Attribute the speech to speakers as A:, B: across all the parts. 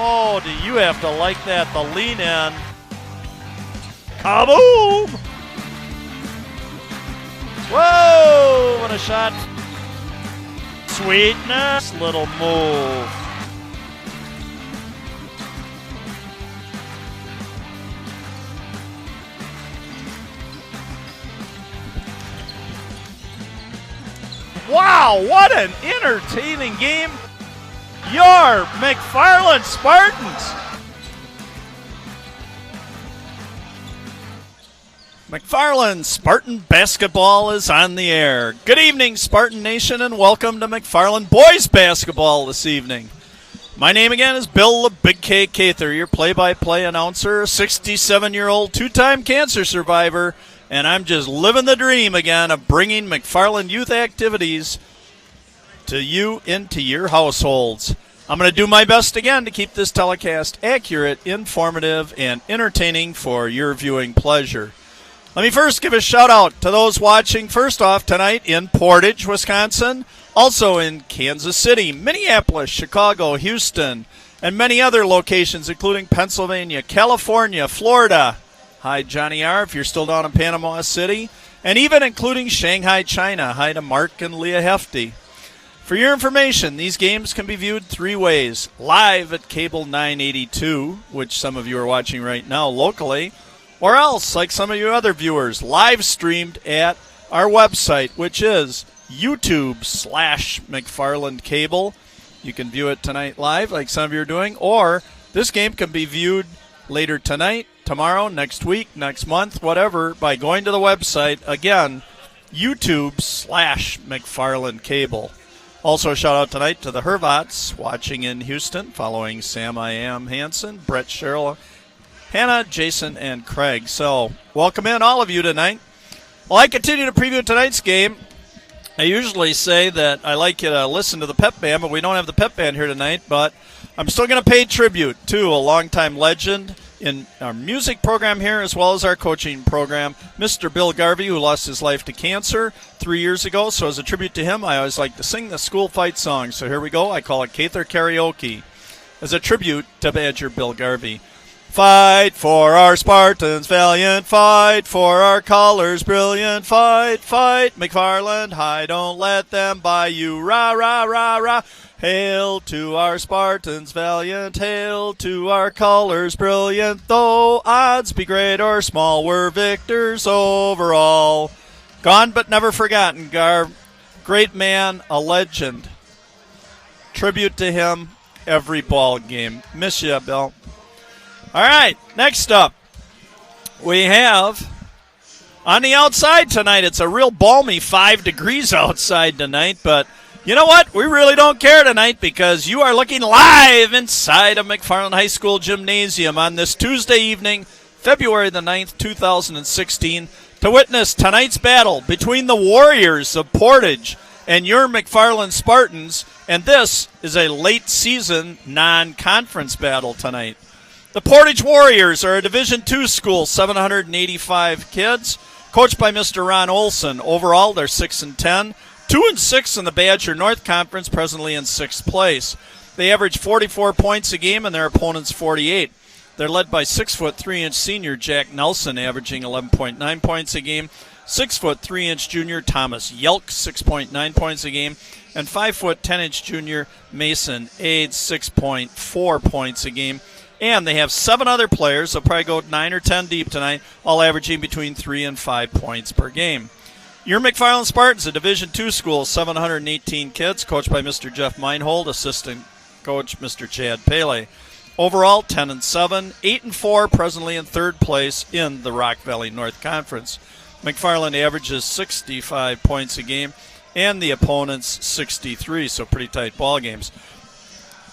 A: Oh, do you have to like that? The lean in. Kaboom! Whoa! What a shot. Sweetness. Little move. Wow, what an entertaining game. Your McFarland Spartans. McFarland Spartan basketball is on the air. Good evening, Spartan Nation, and welcome to McFarland boys basketball this evening. My name again is Bill the Big K Cather, your play-by-play announcer, a 67-year-old two-time cancer survivor, and I'm just living the dream again of bringing McFarland youth activities to you into your households. I'm going to do my best again to keep this telecast accurate, informative, and entertaining for your viewing pleasure. Let me first give a shout-out to those watching first off tonight in Portage, Wisconsin, also in Kansas City, Minneapolis, Chicago, Houston, and many other locations, including Pennsylvania, California, Florida. Hi, Johnny R., if you're still down in Panama City, and even including Shanghai, China. Hi to Mark and Leah Hefty. For your information, these games can be viewed three ways. Live at Cable 982, which some of you are watching right now locally, or else, like some of you other viewers, live streamed at our website, which is YouTube/McFarland Cable. You can view it tonight live, like some of you are doing, or this game can be viewed later tonight, tomorrow, next week, next month, whatever, by going to the website, again, YouTube/McFarland Cable. Also, a shout-out tonight to the Hervots watching in Houston, following Sam I Am Hansen, Brett Sherrill, Hannah, Jason, and Craig. So, welcome in, all of you, tonight. Well, I continue to preview tonight's game. I usually say that I like you to listen to the pep band, but we don't have the pep band here tonight. But I'm still going to pay tribute to a longtime legend in our music program here, as well as our coaching program, Mr. Bill Garvey, who lost his life to cancer 3 years ago. So as a tribute to him, I always like to sing the school fight song. So here we go. I call it Cather Karaoke as a tribute to Badger Bill Garvey. Fight for our Spartans, valiant fight for our colors, brilliant fight, fight, McFarland high, don't let them buy you, rah, rah, rah, rah. Hail to our Spartans, valiant, hail to our colors, brilliant, though odds be great or small, we're victors overall. Gone but never forgotten, Garv. Great man, a legend. Tribute to him every ball game. Miss ya, Bill. All right, next up, we have on the outside tonight, it's a real balmy 5 degrees outside tonight, but you know what? We really don't care tonight because you are looking live inside of McFarland High School Gymnasium on this Tuesday evening, February the 9th, 2016, to witness tonight's battle between the Warriors of Portage and your McFarland Spartans, and this is a late-season non-conference battle tonight. The Portage Warriors are a Division II school, 785 kids, coached by Mr. Ron Olson. Overall, they're 6-10, 2-6 in the Badger North Conference, presently in 6th place. They average 44 points a game, and their opponents 48. They're led by 6'3" senior Jack Nelson, averaging 11.9 points a game, 6'3" junior Thomas Yelk, 6.9 points a game, and 5'10" junior Mason Aids, 6.4 points a game. And they have 7 other players, they'll probably go 9 or 10 deep tonight, all averaging between 3 and 5 points per game. Your McFarland Spartans, a Division II school, 718 kids, coached by Mr. Jeff Meinhold, assistant coach Mr. Chad Pele. Overall, 10-7, 8-4, presently in 3rd place in the Rock Valley North Conference. McFarland averages 65 points a game, and the opponents 63, so pretty tight ball games.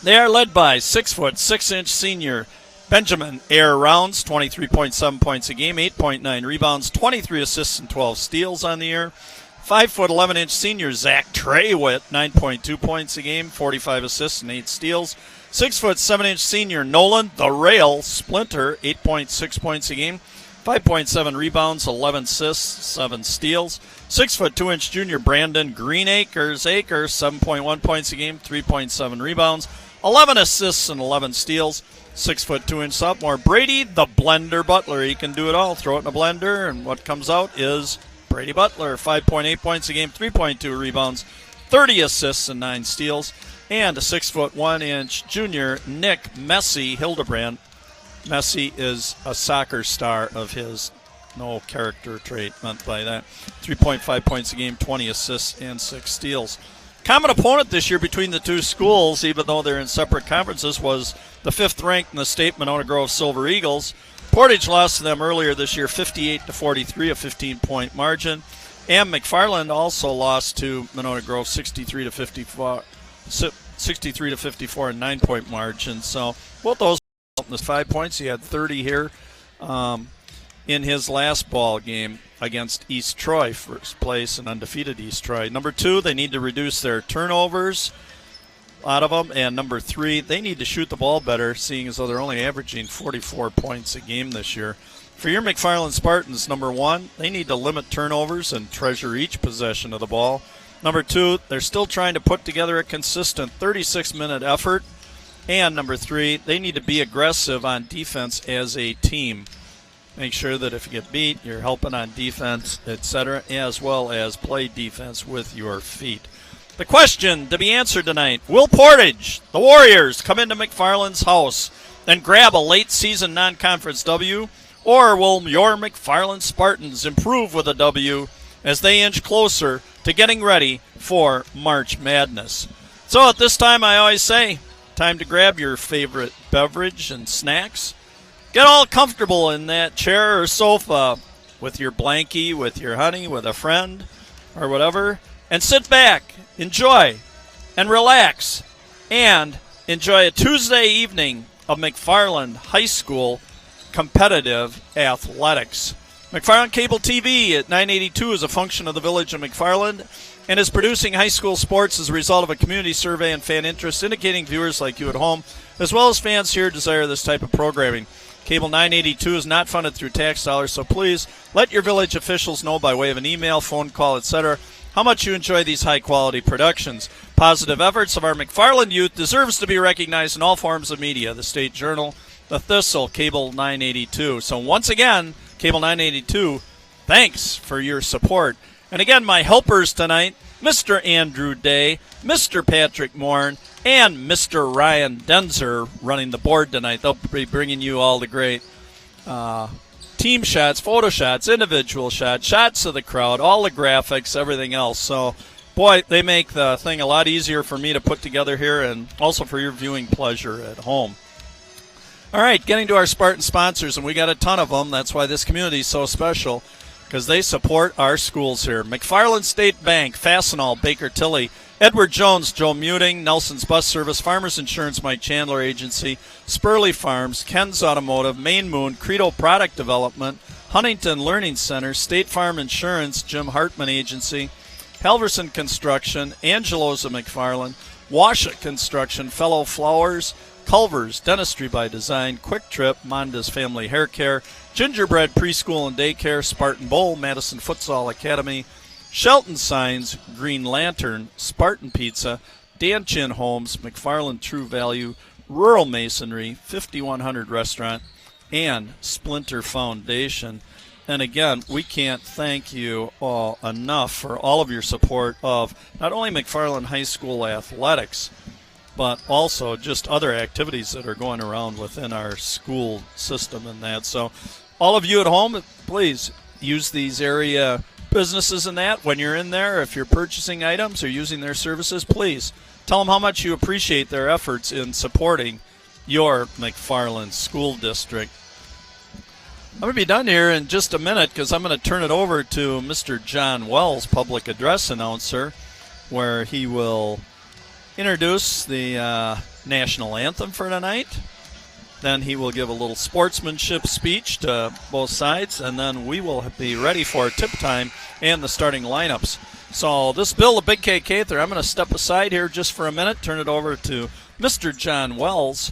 A: They are led by 6'6" senior Benjamin Air Rounds, 23.7 points a game, 8.9 rebounds, 23 assists, and 12 steals on the year. 5'11" senior Zach Traywit, 9.2 points a game, 45 assists, and 8 steals. 6'7" senior Nolan the Rail Splinter, 8.6 points a game, 5.7 rebounds, 11 assists, 7 steals. 6'2" junior Brandon Greenacres, 7.1 points a game, 3.7 rebounds, 11 assists and 11 steals. 6'2" sophomore Brady the Blender Butler. He can do it all. Throw it in a blender, and what comes out is Brady Butler. 5.8 points a game, 3.2 rebounds, 30 assists and 9 steals. And a 6'1" junior Nick Messi Hildebrand. Messi is a soccer star of his. No character trait meant by that. 3.5 points a game, 20 assists, and 6 steals. Common opponent this year between the two schools, even though they're in separate conferences, was the 5th ranked in the state Monona Grove Silver Eagles. Portage lost to them earlier this year, 58-43, a 15-point margin. And McFarland also lost to Monona Grove 63-54, a 9-point margin. So both those was 5 points. He had 30 here in his last ball game against East Troy, first place and undefeated East Troy. Number 2, they need to reduce their turnovers, a lot of them. And number 3, they need to shoot the ball better, seeing as though they're only averaging 44 points a game this year. For your McFarland Spartans, number 1, they need to limit turnovers and treasure each possession of the ball. Number 2, they're still trying to put together a consistent 36-minute effort. And number 3, they need to be aggressive on defense as a team. Make sure that if you get beat, you're helping on defense, etc., as well as play defense with your feet. The question to be answered tonight: will Portage, the Warriors, come into McFarland's house and grab a late-season non-conference W, or will your McFarland Spartans improve with a W as they inch closer to getting ready for March Madness? So at this time, I always say, time to grab your favorite beverage and snacks. Get all comfortable in that chair or sofa with your blankie, with your honey, with a friend, or whatever, and sit back, enjoy, and relax, and enjoy a Tuesday evening of McFarland High School competitive athletics. McFarland Cable TV at 982 is a function of the Village of McFarland and is producing high school sports as a result of a community survey and fan interest, indicating viewers like you at home, as well as fans here, desire this type of programming. Cable 982 is not funded through tax dollars, so please let your village officials know by way of an email, phone call, etc., how much you enjoy these high-quality productions. Positive efforts of our McFarland youth deserves to be recognized in all forms of media, the State Journal, the Thistle, Cable 982. So once again, Cable 982, thanks for your support. And again, my helpers tonight, Mr. Andrew Day, Mr. Patrick Morn, and Mr. Ryan Denzer running the board tonight. They'll be bringing you all the great team shots, photo shots, individual shots, shots of the crowd, all the graphics, everything else. So, boy, they make the thing a lot easier for me to put together here and also for your viewing pleasure at home. All right, getting to our Spartan sponsors, and we got a ton of them. That's why this community is so special, because they support our schools here. McFarland State Bank, Fastenal, Baker Tilly, Edward Jones, Joe Muting, Nelson's Bus Service, Farmers Insurance, Mike Chandler Agency, Spurley Farms, Ken's Automotive, Main Moon, Credo Product Development, Huntington Learning Center, State Farm Insurance, Jim Hartman Agency, Halverson Construction, Angelo's of McFarland, Washoe Construction, Fellow Flowers, Culver's, Dentistry by Design, Quick Trip, Monda's Family Hair Care, Gingerbread Preschool and Daycare, Spartan Bowl, Madison Futsal Academy, Shelton Signs, Green Lantern, Spartan Pizza, Dan Chin Homes, McFarland True Value, Rural Masonry, 5100 Restaurant, and Splinter Foundation. And again, we can't thank you all enough for all of your support of not only McFarland High School athletics, but also just other activities that are going around within our school system and that. So all of you at home, please use these area businesses and that. When you're in there, if you're purchasing items or using their services, please tell them how much you appreciate their efforts in supporting your McFarland School District. I'm going to be done here in just a minute because I'm going to turn it over to Mr. John Wells, public address announcer, where he will introduce the national anthem for tonight. Then he will give a little sportsmanship speech to both sides, and then we will be ready for tip time and the starting lineups. So this Bill, the Big K Cather, I'm going to step aside here just for a minute, turn it over to Mr. John Wells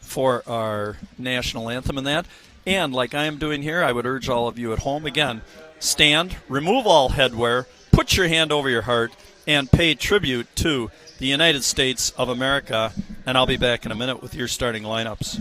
A: for our national anthem and that. And like I am doing here, I would urge all of you at home, again, stand, remove all headwear, put your hand over your heart, and pay tribute to the United States of America. And I'll be back in a minute with your starting lineups.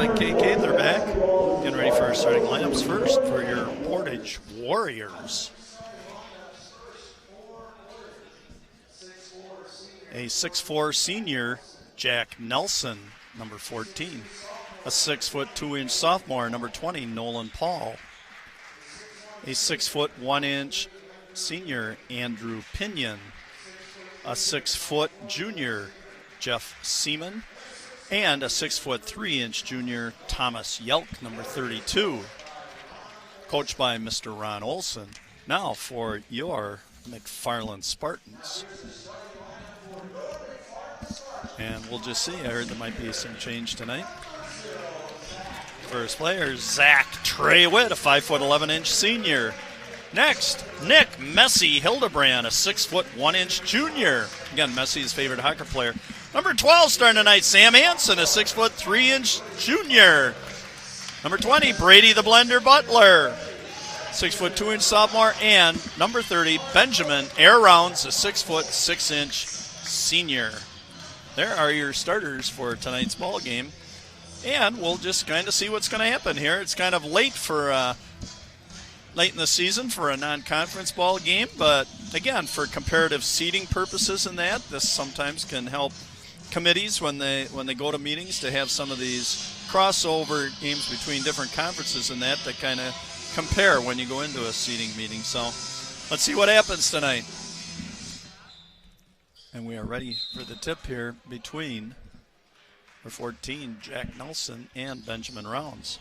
A: KK, they're back. Getting ready for our starting lineups. First for your Portage Warriors. A 6'4" senior, Jack Nelson, number 14. A 6'2" sophomore, number 20, Nolan Paul. A 6'1" senior, Andrew Pinion. A 6' junior, Jeff Seaman. And a 6'3" junior, Thomas Yelk, number 32. Coached by Mr. Ron Olson. Now for your McFarland Spartans. And we'll just see. I heard there might be some change tonight. First player, Zach Treywitt, a 5'11" senior. Next, Nick Messi Hildebrand, a 6'1" junior. Again, Messi's favorite hockey player. Number 12 starting tonight, Sam Hansen, a 6'3" junior. Number 20, Brady the Blender Butler, 6'2" sophomore. And number 30, Benjamin Air Rounds, a 6'6" senior. There are your starters for tonight's ball game. And we'll just kind of see what's going to happen here. It's kind of late in the season for a non-conference ball game, but again, for comparative seeding purposes and that, this sometimes can help committees when they go to meetings to have some of these crossover games between different conferences and that kind of compare when you go into a seeding meeting. So let's see what happens tonight. And we are ready for the tip here between number 14, Jack Nelson, and Benjamin Rounds.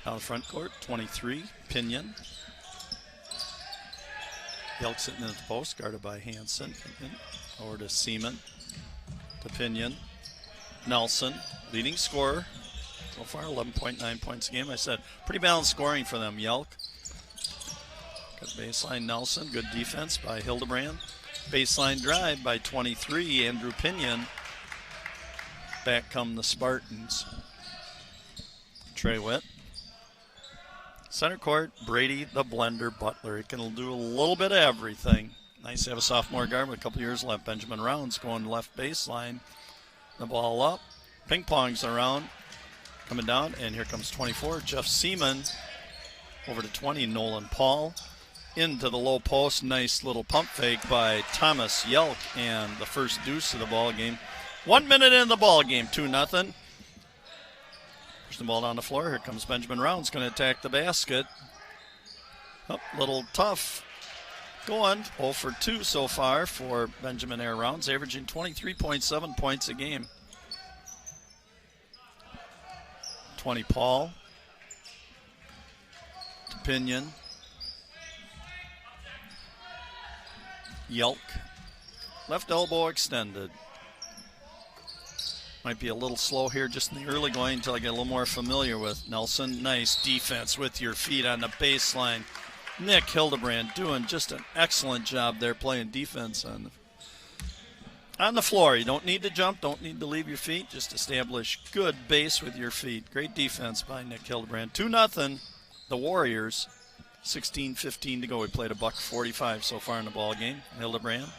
A: Down the front court, 23, Pinion. Yelk sitting at the post, guarded by Hansen. Pinion over to Seaman, to Pinion. Nelson, leading scorer. So far, 11.9 points a game. I said, pretty balanced scoring for them, Yelk. Good baseline, Nelson. Good defense by Hildebrand. Baseline drive by 23, Andrew Pinion. Back come the Spartans. Treywitt. Center court, Brady the Blender Butler. He can do a little bit of everything. Nice to have a sophomore guard with a couple years left. Benjamin Rounds going left baseline. The ball up. Ping pongs around. Coming down, and here comes 24, Jeff Seaman. Over to 20, Nolan Paul. Into the low post. Nice little pump fake by Thomas Yelk, and the first deuce of the ball game. 1 minute in the ball game, 2-0. Push the ball down the floor. Here comes Benjamin Rounds, going to attack the basket. Oh, little tough going. 0 for 2 so far for Benjamin Air Rounds, averaging 23.7 points a game. 20 Paul. To Pinion. Yelk. Left elbow extended. Might be a little slow here just in the early going until I get a little more familiar with Nelson. Nice defense with your feet on the baseline. Nick Hildebrand doing just an excellent job there playing defense on the floor. You don't need to jump, don't need to leave your feet. Just establish good base with your feet. Great defense by Nick Hildebrand. 2-0, the Warriors. 16:15 to go. We played $1.45 so far in the ball game. Hildebrand.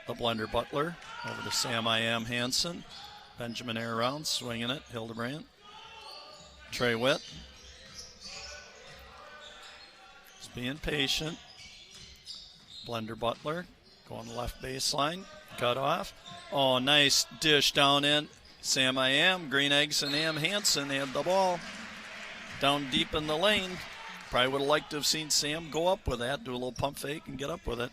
A: The blender Butler over to Sam I Am Hansen. Benjamin Air Rounds swinging it. Hildebrand. Trey Witt. Just being patient. Blender Butler going left baseline. Cut off. Oh, nice dish down in. Sam I Am. Green Eggs and Am Hansen had the ball down deep in the lane. Probably would have liked to have seen Sam go up with that, do a little pump fake and get up with it.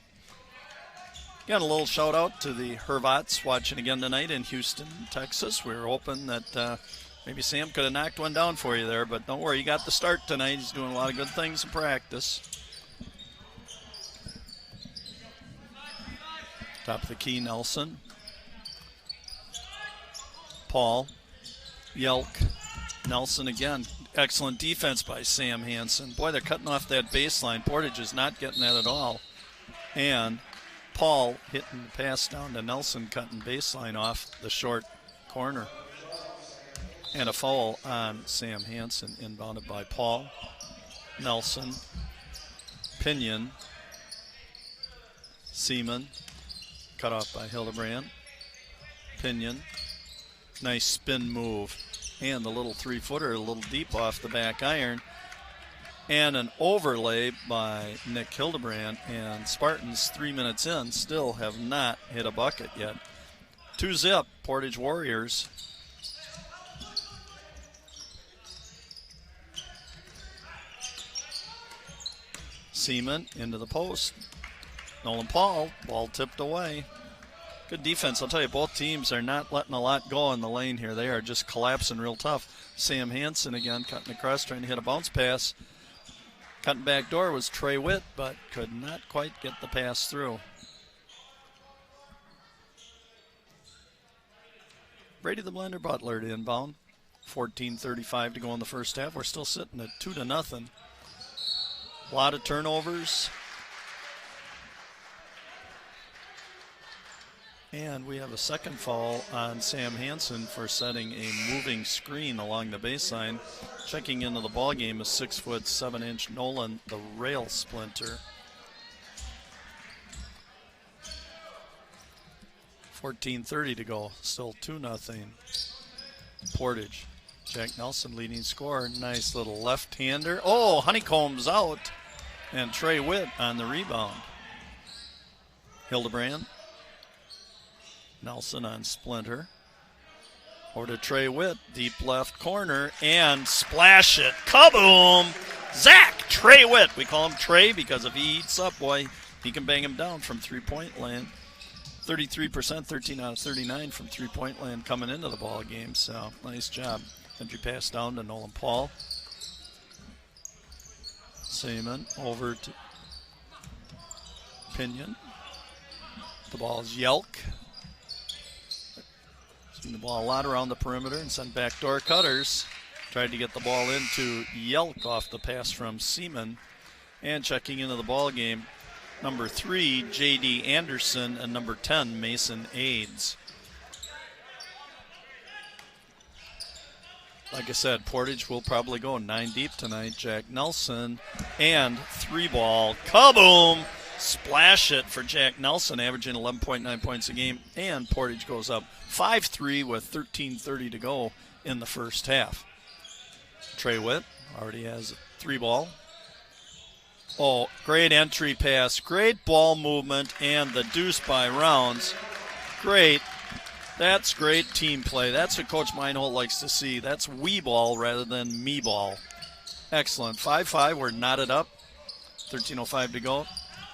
A: Got a little shout out to the Hervats watching again tonight in Houston, Texas. We were hoping that maybe Sam could have knocked one down for you there, but don't worry, you got the start tonight. He's doing a lot of good things in practice. Top of the key, Nelson. Paul. Yelk. Nelson again. Excellent defense by Sam Hansen. Boy, they're cutting off that baseline. Portage is not getting that at all. And Paul hitting the pass down to Nelson, cutting baseline off the short corner. And a foul on Sam Hansen, inbounded by Paul. Nelson. Pinion. Seaman. Cut off by Hildebrand. Pinion. Nice spin move. And the little three-footer a little deep off the back iron. And an overlay by Nick Hildebrand. And Spartans 3 minutes in still have not hit a bucket yet. 2-0 Portage Warriors. Seaman into the post. Nolan Paul, ball tipped away. Good defense. I'll tell you, both teams are not letting a lot go in the lane here. They are just collapsing real tough. Sam Hansen again cutting across, trying to hit a bounce pass. Cutting back door was Trey Witt, but could not quite get the pass through. Brady the Blender Butler to inbound. 14:35 to go in the first half. We're still sitting at 2-0. A lot of turnovers. And we have a second foul on Sam Hansen for setting a moving screen along the baseline. Checking into the ball game is 6'7" Nolan, the rail splinter. 14:30 to go, still 2-0. Portage. Jack Nelson leading scorer. Nice little left-hander. Oh, Honeycomb's out. And Trey Witt on the rebound. Hildebrand. Nelson on splinter. Over to Trey Witt, deep left corner, and splash it. Kaboom! Zach Trey Witt. We call him Trey because if he eats up, boy, he can bang him down from three-point land. 33%, 13 out of 39 from three-point land coming into the ball game, so nice job. Entry pass down to Nolan Paul. Seaman over to Pinion. The ball is Yelk. Seen the ball a lot around the perimeter and sent backdoor cutters. Tried to get the ball into Yelk off the pass from Seaman. And checking into the ball game, number 3, J.D. Anderson, and number 10, Mason Aids. Like I said, Portage will probably go 9 deep tonight. Jack Nelson and 3-ball. Kaboom! Splash it for Jack Nelson, averaging 11.9 points a game. And Portage goes up 5-3 with 13:30 to go in the first half. Trey Witt already has a 3-ball. Oh, great entry pass. Great ball movement and the deuce by Rounds. Great. That's great team play. That's what Coach Meinholt likes to see. That's we ball rather than me ball. Excellent. 5-5. We're knotted up. 13:05 to go.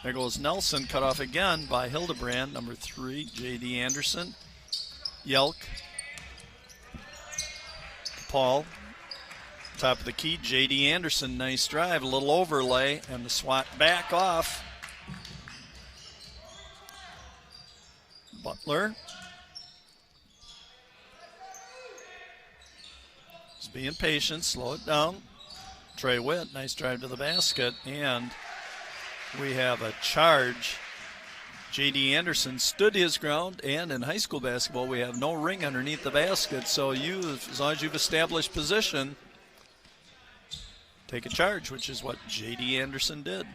A: There goes Nelson, cut off again by Hildebrand. Number 3, J.D. Anderson. Yelk. Paul. Top of the key, J.D. Anderson. Nice drive. A little overlay, and the swat back off. Butler. Just being patient. Slow it down. Trey Witt. Nice drive to the basket. And we have a charge. J.D. Anderson stood his ground, and in high school basketball, we have no ring underneath the basket. So as long as you've established position, take a charge, which is what J.D. Anderson did.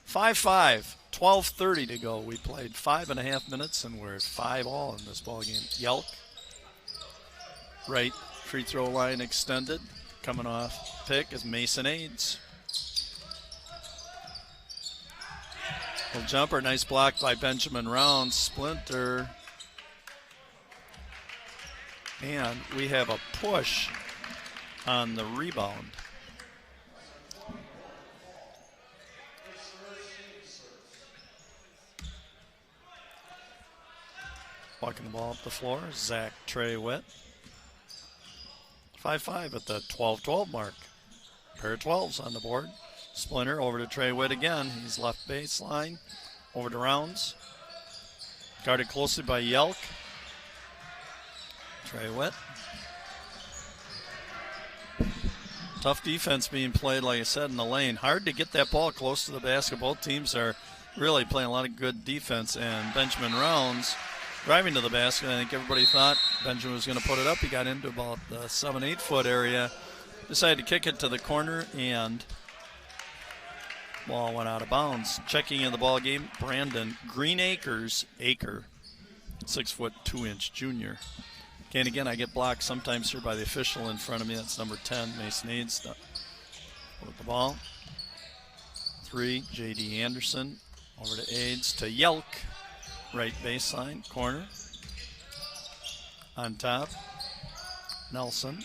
A: 5-5, 12:30 to go. We played 5.5 minutes, and we're at 5-all in this ball game. Yelk, right free throw line extended. Coming off pick is Mason Aids. Little jumper, nice block by Benjamin Rounds. Splinter. And we have a push on the rebound. Walking the ball up the floor, Zach Trey Witt. 5-5 at the 12-12 mark. Pair of 12s on the board. Splinter over to Trey Witt again. He's left baseline. Over to Rounds. Guarded closely by Yelk. Trey Witt. Tough defense being played, like I said, in the lane. Hard to get that ball close to the basket. Both teams are really playing a lot of good defense. And Benjamin Rounds driving to the basket. I think everybody thought Benjamin was going to put it up. He got into about the 7-8 foot area. Decided to kick it to the corner, and ball went out of bounds. Checking in the ball game, Brandon Greenacres, 6'2" junior. Okay, and again, I get blocked sometimes here by the official in front of me. That's number 10, Mason Aids. With the ball. 3, J.D. Anderson. Over to Aids to Yelk. Right baseline, corner. On top, Nelson.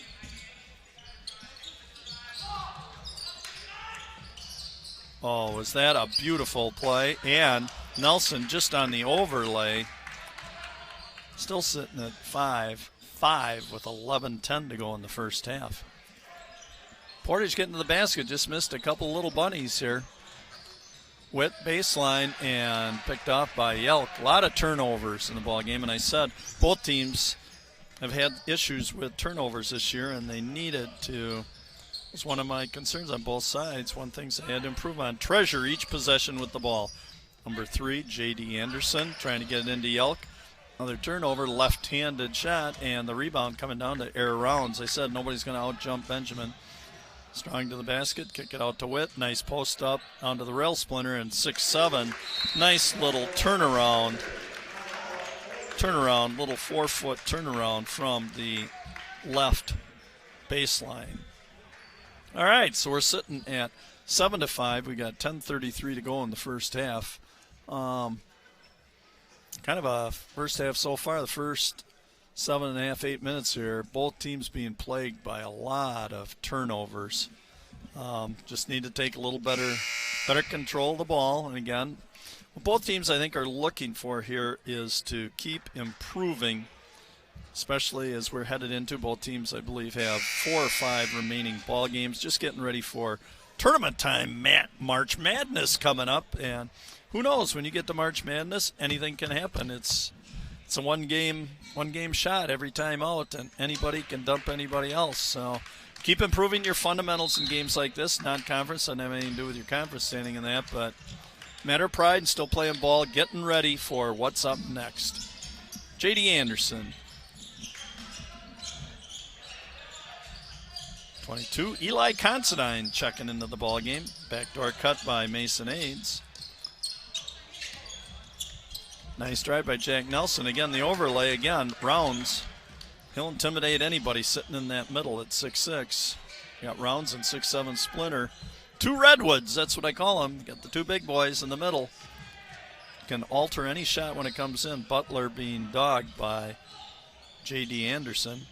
A: Oh, was that a beautiful play? And Nelson just on the overlay. Still sitting at 5-5 with 11:10 to go in the first half. Portage getting to the basket, just missed a couple little bunnies here. Witt baseline and picked off by Yelk. A lot of turnovers in the ball game, and I said both teams have had issues with turnovers this year, and they needed to. It's one of my concerns on both sides. One thing they had to improve on. Treasure each possession with the ball. Number 3, J.D. Anderson, trying to get it into Yelk. Another turnover, left-handed shot, and the rebound coming down to Air Rounds. I said nobody's going to out-jump Benjamin. Strong to the basket, kick it out to Witt. Nice post up onto the rail Splinter, and 6-7. Nice little turnaround, little 4-foot turnaround from the left baseline. All right, so we're sitting at 7-5. We got 10:33 to go in the first half. Kind of a first half so far. The first 7.5, 8 minutes here. Both teams being plagued by a lot of turnovers. Just need to take a little better control of the ball. And again, what both teams I think are looking for here is to keep improving, especially as we're headed into. Both teams, I believe, have 4 or 5 remaining ball games, just getting ready for tournament time. March Madness coming up, and who knows, when you get to March Madness, anything can happen. It's a one game shot every time out, and anybody can dump anybody else. So keep improving your fundamentals in games like this. Non-conference doesn't have anything to do with your conference standing in that, but matter of pride and still playing ball, getting ready for what's up next. J.D. Anderson. 22, Eli Considine checking into the ball game. Backdoor cut by Mason Aids. Nice drive by Jack Nelson. Again, the overlay, Rounds. He'll intimidate anybody sitting in that middle at 6'6". You got Rounds and 6'7" Splinter. 2 Redwoods, that's what I call them. Got the 2 big boys in the middle. Can alter any shot when it comes in. Butler being dogged by J.D. Anderson.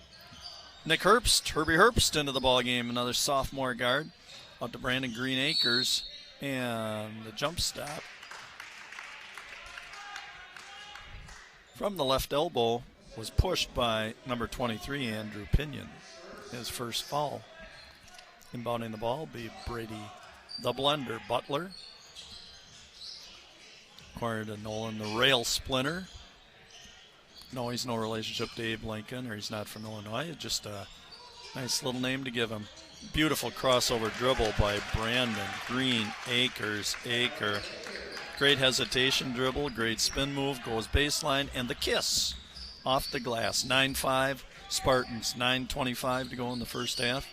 A: Herbie Herbst into the ball game, another sophomore guard. Out to Brandon Green Acres, and the jump stop from the left elbow was pushed by number 23, Andrew Pinion. His first foul. Inbounding the ball will be Brady the Blender Butler. Corner to Nolan the Rail Splinter. No, he's no relationship to Abe Lincoln, or he's not from Illinois. Just a nice little name to give him. Beautiful crossover dribble by Brandon Green Acres. Great hesitation dribble, great spin move, goes baseline, and the kiss off the glass. 9-5, Spartans, 9:25 to go in the first half.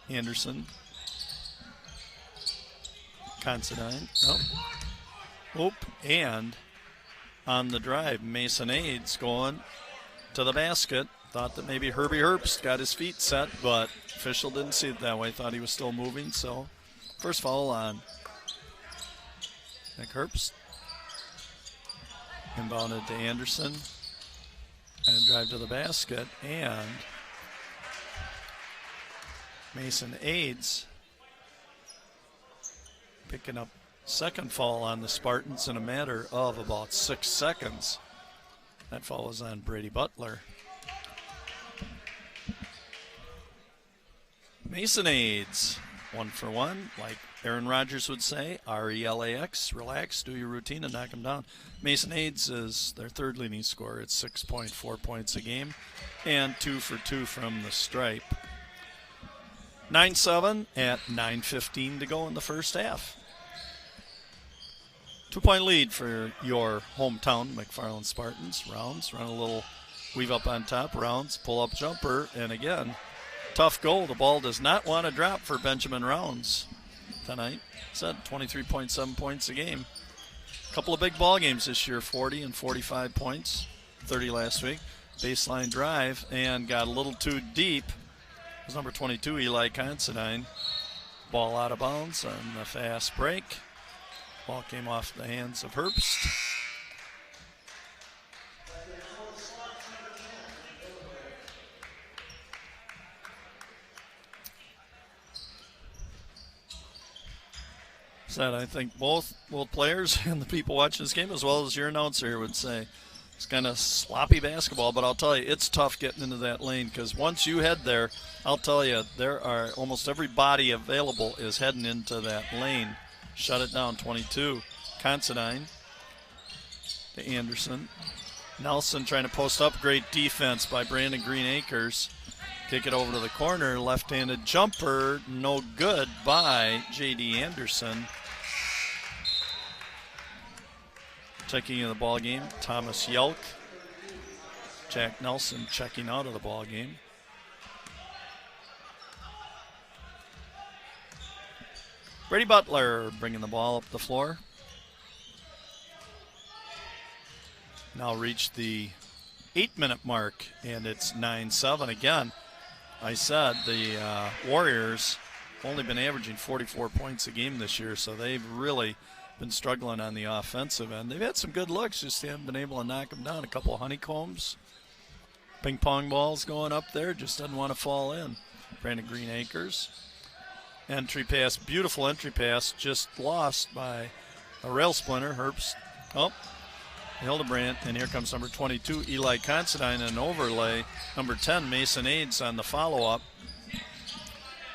A: Anderson. Considine. And on the drive, Mason Aids going to the basket. Thought that maybe Herbie Herbst got his feet set, but official didn't see it that way. Thought he was still moving, so first foul on Nick Herbst. Inbounded to Anderson. And drive to the basket, and Mason Aids picking up second foul on the Spartans in a matter of about 6 seconds. That foul was on Brady Butler. Mason Aids, 1 for 1, like Aaron Rodgers would say, RELAX, relax, do your routine and knock them down. Mason Aids is their third leading scorer at 6.4 points a game and 2 for 2 from the stripe. 9-7 at 9:15 to go in the first half. 2-point lead for your hometown McFarland Spartans. Rounds, run a little weave up on top, Rounds, pull up jumper, and again, tough goal. The ball does not want to drop for Benjamin Rounds tonight. Said 23.7 points a game. A couple of big ball games this year, 40 and 45 points, 30 last week. Baseline drive and got a little too deep. It was number 22, Eli Considine. Ball out of bounds on the fast break. Ball came off the hands of Herbst. Said I think both players and the people watching this game, as well as your announcer here, would say it's kind of sloppy basketball, but I'll tell you, it's tough getting into that lane because once you head there, I'll tell you, there are almost every body available is heading into that lane. Shut it down, 22. Considine to Anderson. Nelson trying to post up. Great defense by Brandon Green Acres. Kick it over to the corner. Left-handed jumper. No good by J.D. Anderson. Checking in the ball game, Thomas Yelk. Jack Nelson checking out of the ball game. Brady Butler bringing the ball up the floor. Now reached the 8-minute mark, and it's 9-7 again. I said the Warriors have only been averaging 44 points a game this year, so they've really been struggling on the offensive end. They've had some good looks, just haven't been able to knock them down. A couple of honeycombs. Ping pong balls going up there, just doesn't want to fall in. Brandon Green Acres. Entry pass, beautiful entry pass, just lost by a rail splinter. Herbst. Oh, Hildebrand, and here comes number 22, Eli Considine, and an overlay. Number 10, Mason Aids on the follow-up.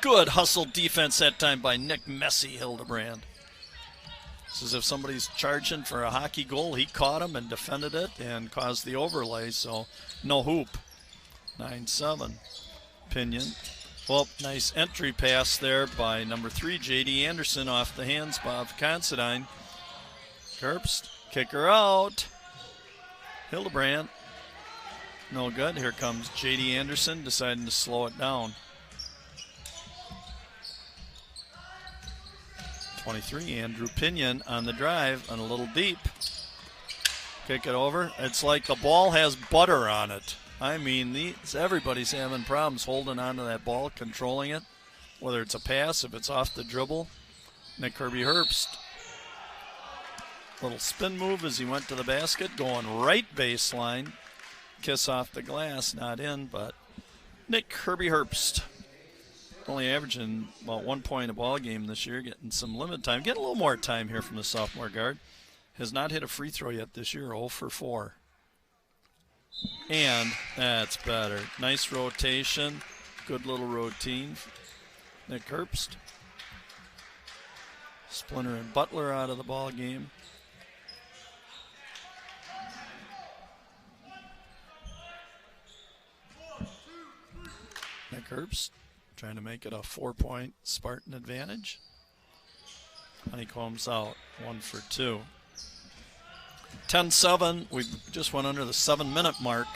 A: Good hustle defense that time by Nick Messy Hildebrand. It's as if somebody's charging for a hockey goal. He caught him and defended it and caused the overlay, so no hoop. 9-7. Pinion. Well, nice entry pass there by number 3, J.D. Anderson off the hands of Considine. Herbst, kicker out. Hildebrand, no good. Here comes J.D. Anderson deciding to slow it down. 23, Andrew Pinion on the drive and a little deep. Kick it over. It's like the ball has butter on it. I mean, everybody's having problems holding on to that ball, controlling it, whether it's a pass, if it's off the dribble. Nick Kirby Herbst. Little spin move as he went to the basket, going right baseline. Kiss off the glass, not in, but Nick Kirby Herbst. only averaging about 1 point a ball game this year, getting some limit time. Getting a little more time here from the sophomore guard. Has not hit a free throw yet this year, 0 for 4. And that's better. Nice rotation. Good little routine. Nick Herbst. Splinter and Butler out of the ball game. Nick Herbst trying to make it a 4-point Spartan advantage. Honeycomb's out, 1 for 2. 10-7, we just went under the 7-minute mark.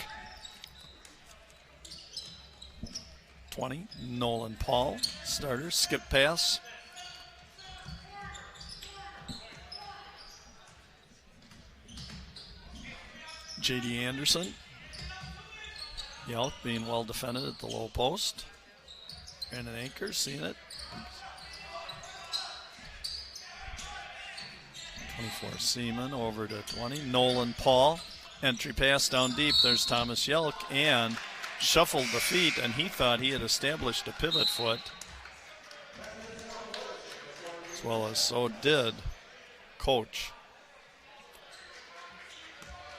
A: 20, Nolan Paul, starter, skip pass. J.D. Anderson. Yelk being well defended at the low post. Brandon Akers seeing it. 24 Seaman over to 20. Nolan Paul. Entry pass down deep. There's Thomas Yelk and shuffled the feet, and he thought he had established a pivot foot. As well as so did Coach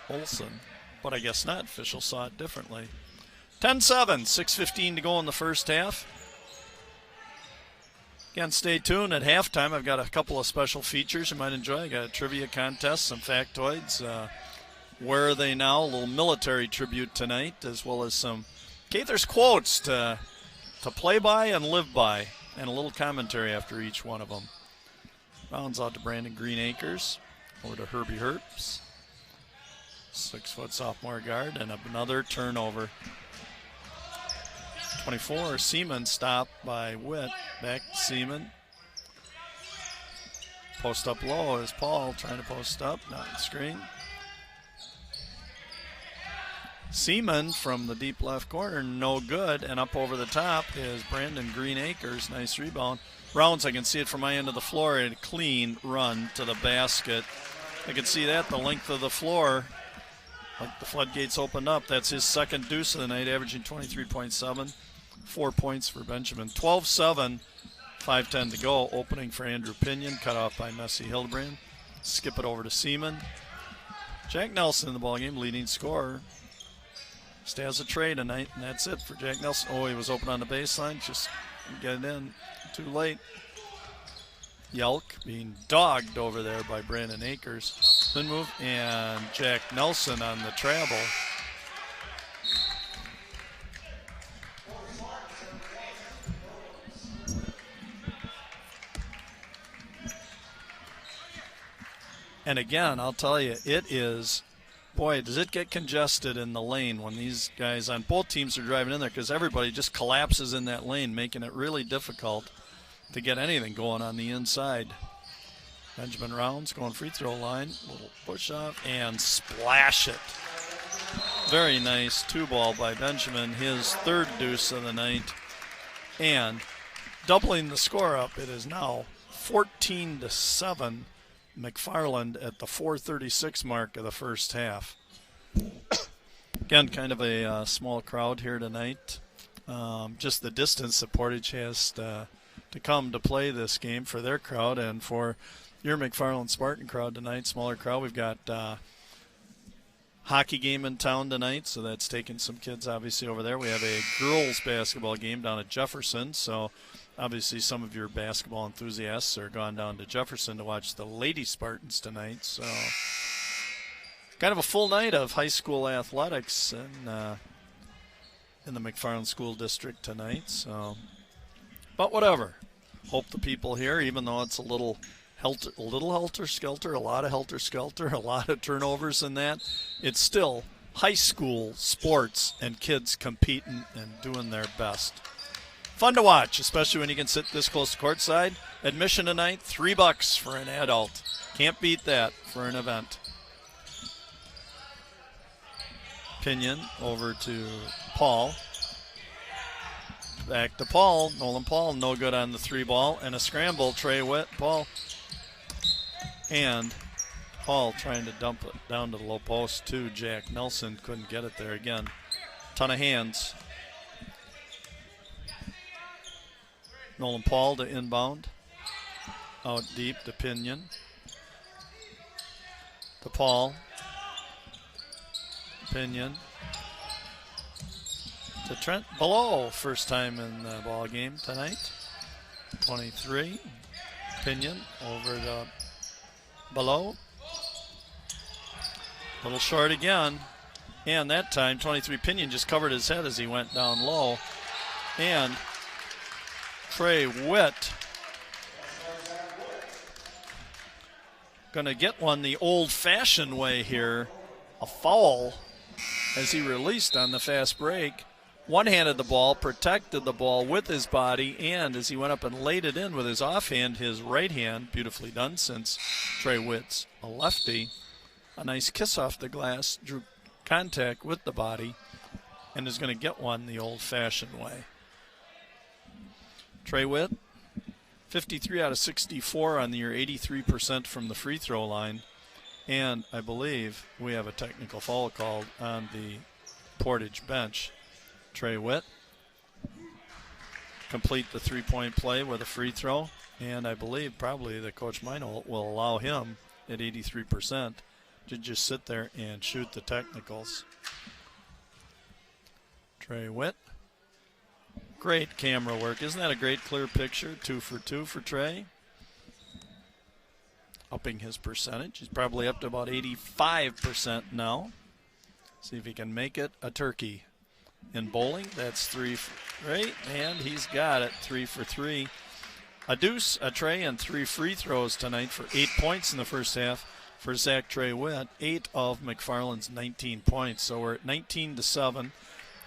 A: Olson. But I guess not. Officials saw it differently. 10-7, 6:15 to go in the first half. Again, stay tuned. At halftime, I've got a couple of special features you might enjoy. I got a trivia contest, some factoids. Where are they now? A little military tribute tonight, as well as some Gaither's quotes to play by and live by, and a little commentary after each one of them. Rounds out to Brandon Green-Acres, over to Herbie Herbst. 6-foot sophomore guard, and another turnover. 24, Seaman stopped by Witt. Back to Seaman. Post up low is Paul trying to post up, not on screen. Seaman from the deep left corner, no good, and up over the top is Brandon Green-Acres. Nice rebound. Rounds, I can see it from my end of the floor, and a clean run to the basket. I can see that, the length of the floor. Like the floodgates opened up. That's his second deuce of the night, averaging 23.7. 4 points for Benjamin. 12-7, 5:10 to go. Opening for Andrew Pinion, cut off by Messi Hildebrand. Skip it over to Seaman. Jack Nelson in the ballgame, leading scorer. Just has a tray tonight, and that's it for Jack Nelson. Oh, he was open on the baseline. Just get it in. Too late. Yelk being dogged over there by Brandon Akers. Spin move, and Jack Nelson on the travel. And again, I'll tell you, it is, boy, does it get congested in the lane when these guys on both teams are driving in there, because everybody just collapses in that lane, making it really difficult to get anything going on the inside. Benjamin Rounds going free throw line, little push off, and splash it. Very nice 2-ball by Benjamin, his third deuce of the night. And doubling the score up, it is now 14-7. McFarland at the 4:36 mark of the first half. Again, kind of a small crowd here tonight. Just the distance that Portage has to come to play this game for their crowd, and for your McFarland Spartan crowd tonight, smaller crowd. We've got hockey game in town tonight, so that's taking some kids obviously over there. We have a girls basketball game down at Jefferson, so obviously some of your basketball enthusiasts are gone down to Jefferson to watch the Lady Spartans tonight. So kind of a full night of high school athletics in the McFarland School District tonight. So, but whatever. Hope the people here, even though it's a little helter-skelter, a lot of helter-skelter, a lot of turnovers in that, it's still high school sports and kids competing and doing their best. Fun to watch, especially when you can sit this close to courtside. Admission tonight, $3 for an adult. Can't beat that for an event. Pinion over to Paul. Back to Paul. Nolan Paul, no good on the 3-ball. And a scramble, Trey Witt, Paul. And Paul trying to dump it down to the low post to Jack Nelson. Couldn't get it there again. Ton of hands. Nolan Paul to inbound. Out deep to Pinion. To Paul. Pinion. To Trent Below. First time in the ball game tonight. 23. Pinion over to Below. A little short again. And that time, 23 Pinion just covered his head as he went down low. And Trey Witt going to get one the old-fashioned way here. A foul as he released on the fast break. One-handed the ball, protected the ball with his body, and as he went up and laid it in with his offhand, his right hand, beautifully done since Trey Witt's a lefty. A nice kiss off the glass, drew contact with the body, and is going to get one the old-fashioned way. Trey Witt, 53 out of 64 on the year, 83% from the free throw line. And I believe we have a technical foul called on the Portage bench. Trey Witt complete the three-point play with a free throw. And I believe probably that Coach Mino will allow him at 83% to just sit there and shoot the technicals. Trey Witt. Great camera work. Isn't that a great clear picture? 2 for 2 for Trey. Upping his percentage. He's probably up to about 85% now. See if he can make it a turkey. In bowling, that's 3 right, and he's got it. 3 for 3. A deuce, a Trey, and 3 free throws tonight for 8 points in the first half for Zach Trey Witt. 8 of McFarland's 19 points. So we're at 19-7.